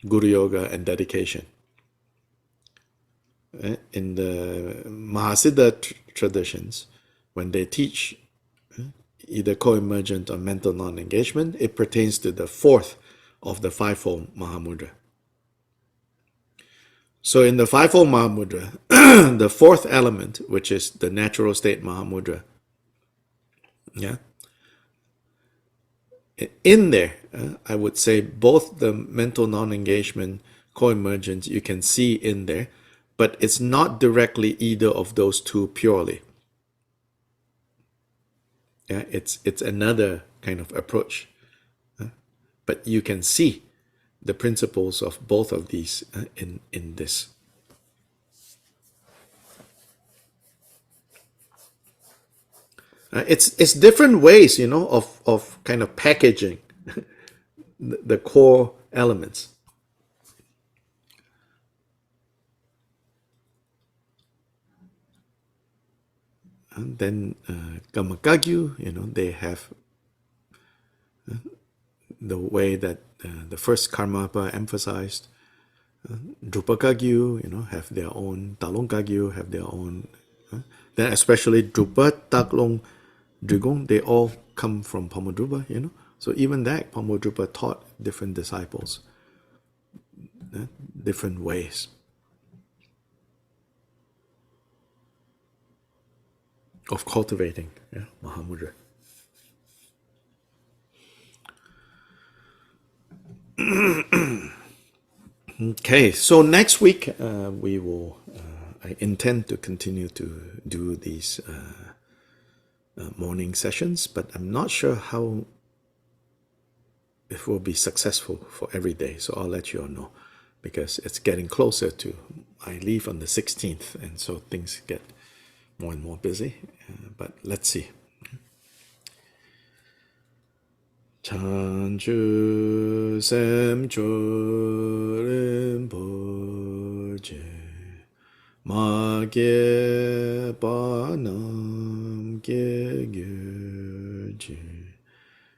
guru yoga, and dedication. In the mahasiddha traditions, when they teach either co-emergent or mental non-engagement, it pertains to the 4th of the 5-fold mahamudra. So in the 5-fold mahamudra, the 4th element, which is the natural state mahamudra, in there, I would say both the mental non-engagement, co-emergence, you can see in there, but it's not directly either of those 2 purely. Yeah, it's another kind of approach, but you can see the principles of both of these in this. It's different ways, of kind of packaging the core elements. And then Gamakagyu, they have the way that the first Karmapa emphasized. Drupakagyu, have their own. Talongkagyu have their own. Then especially Drupa, Taklong, Drigong, they all come from Pakmodrupa, So even that, Pakmodrupa taught different disciples, different ways of cultivating mahamudra. Okay, so next week we will. I intend to continue to do these morning sessions, but I'm not sure how it will be successful for every day. So I'll let you all know, because it's getting closer to. I leave on the 16th, and so things get more and more busy. But let's see. Chanchu semcho rinpoche ma ge pa nam ge gyurje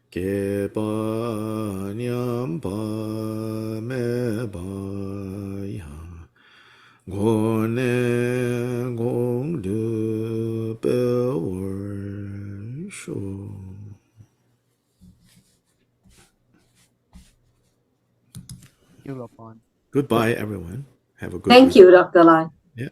ge pa nyam pa me ba ya go ne gong du pe wor shu. Goodbye, everyone. Have a good week. Thank you, Dr. Lai. Yeah.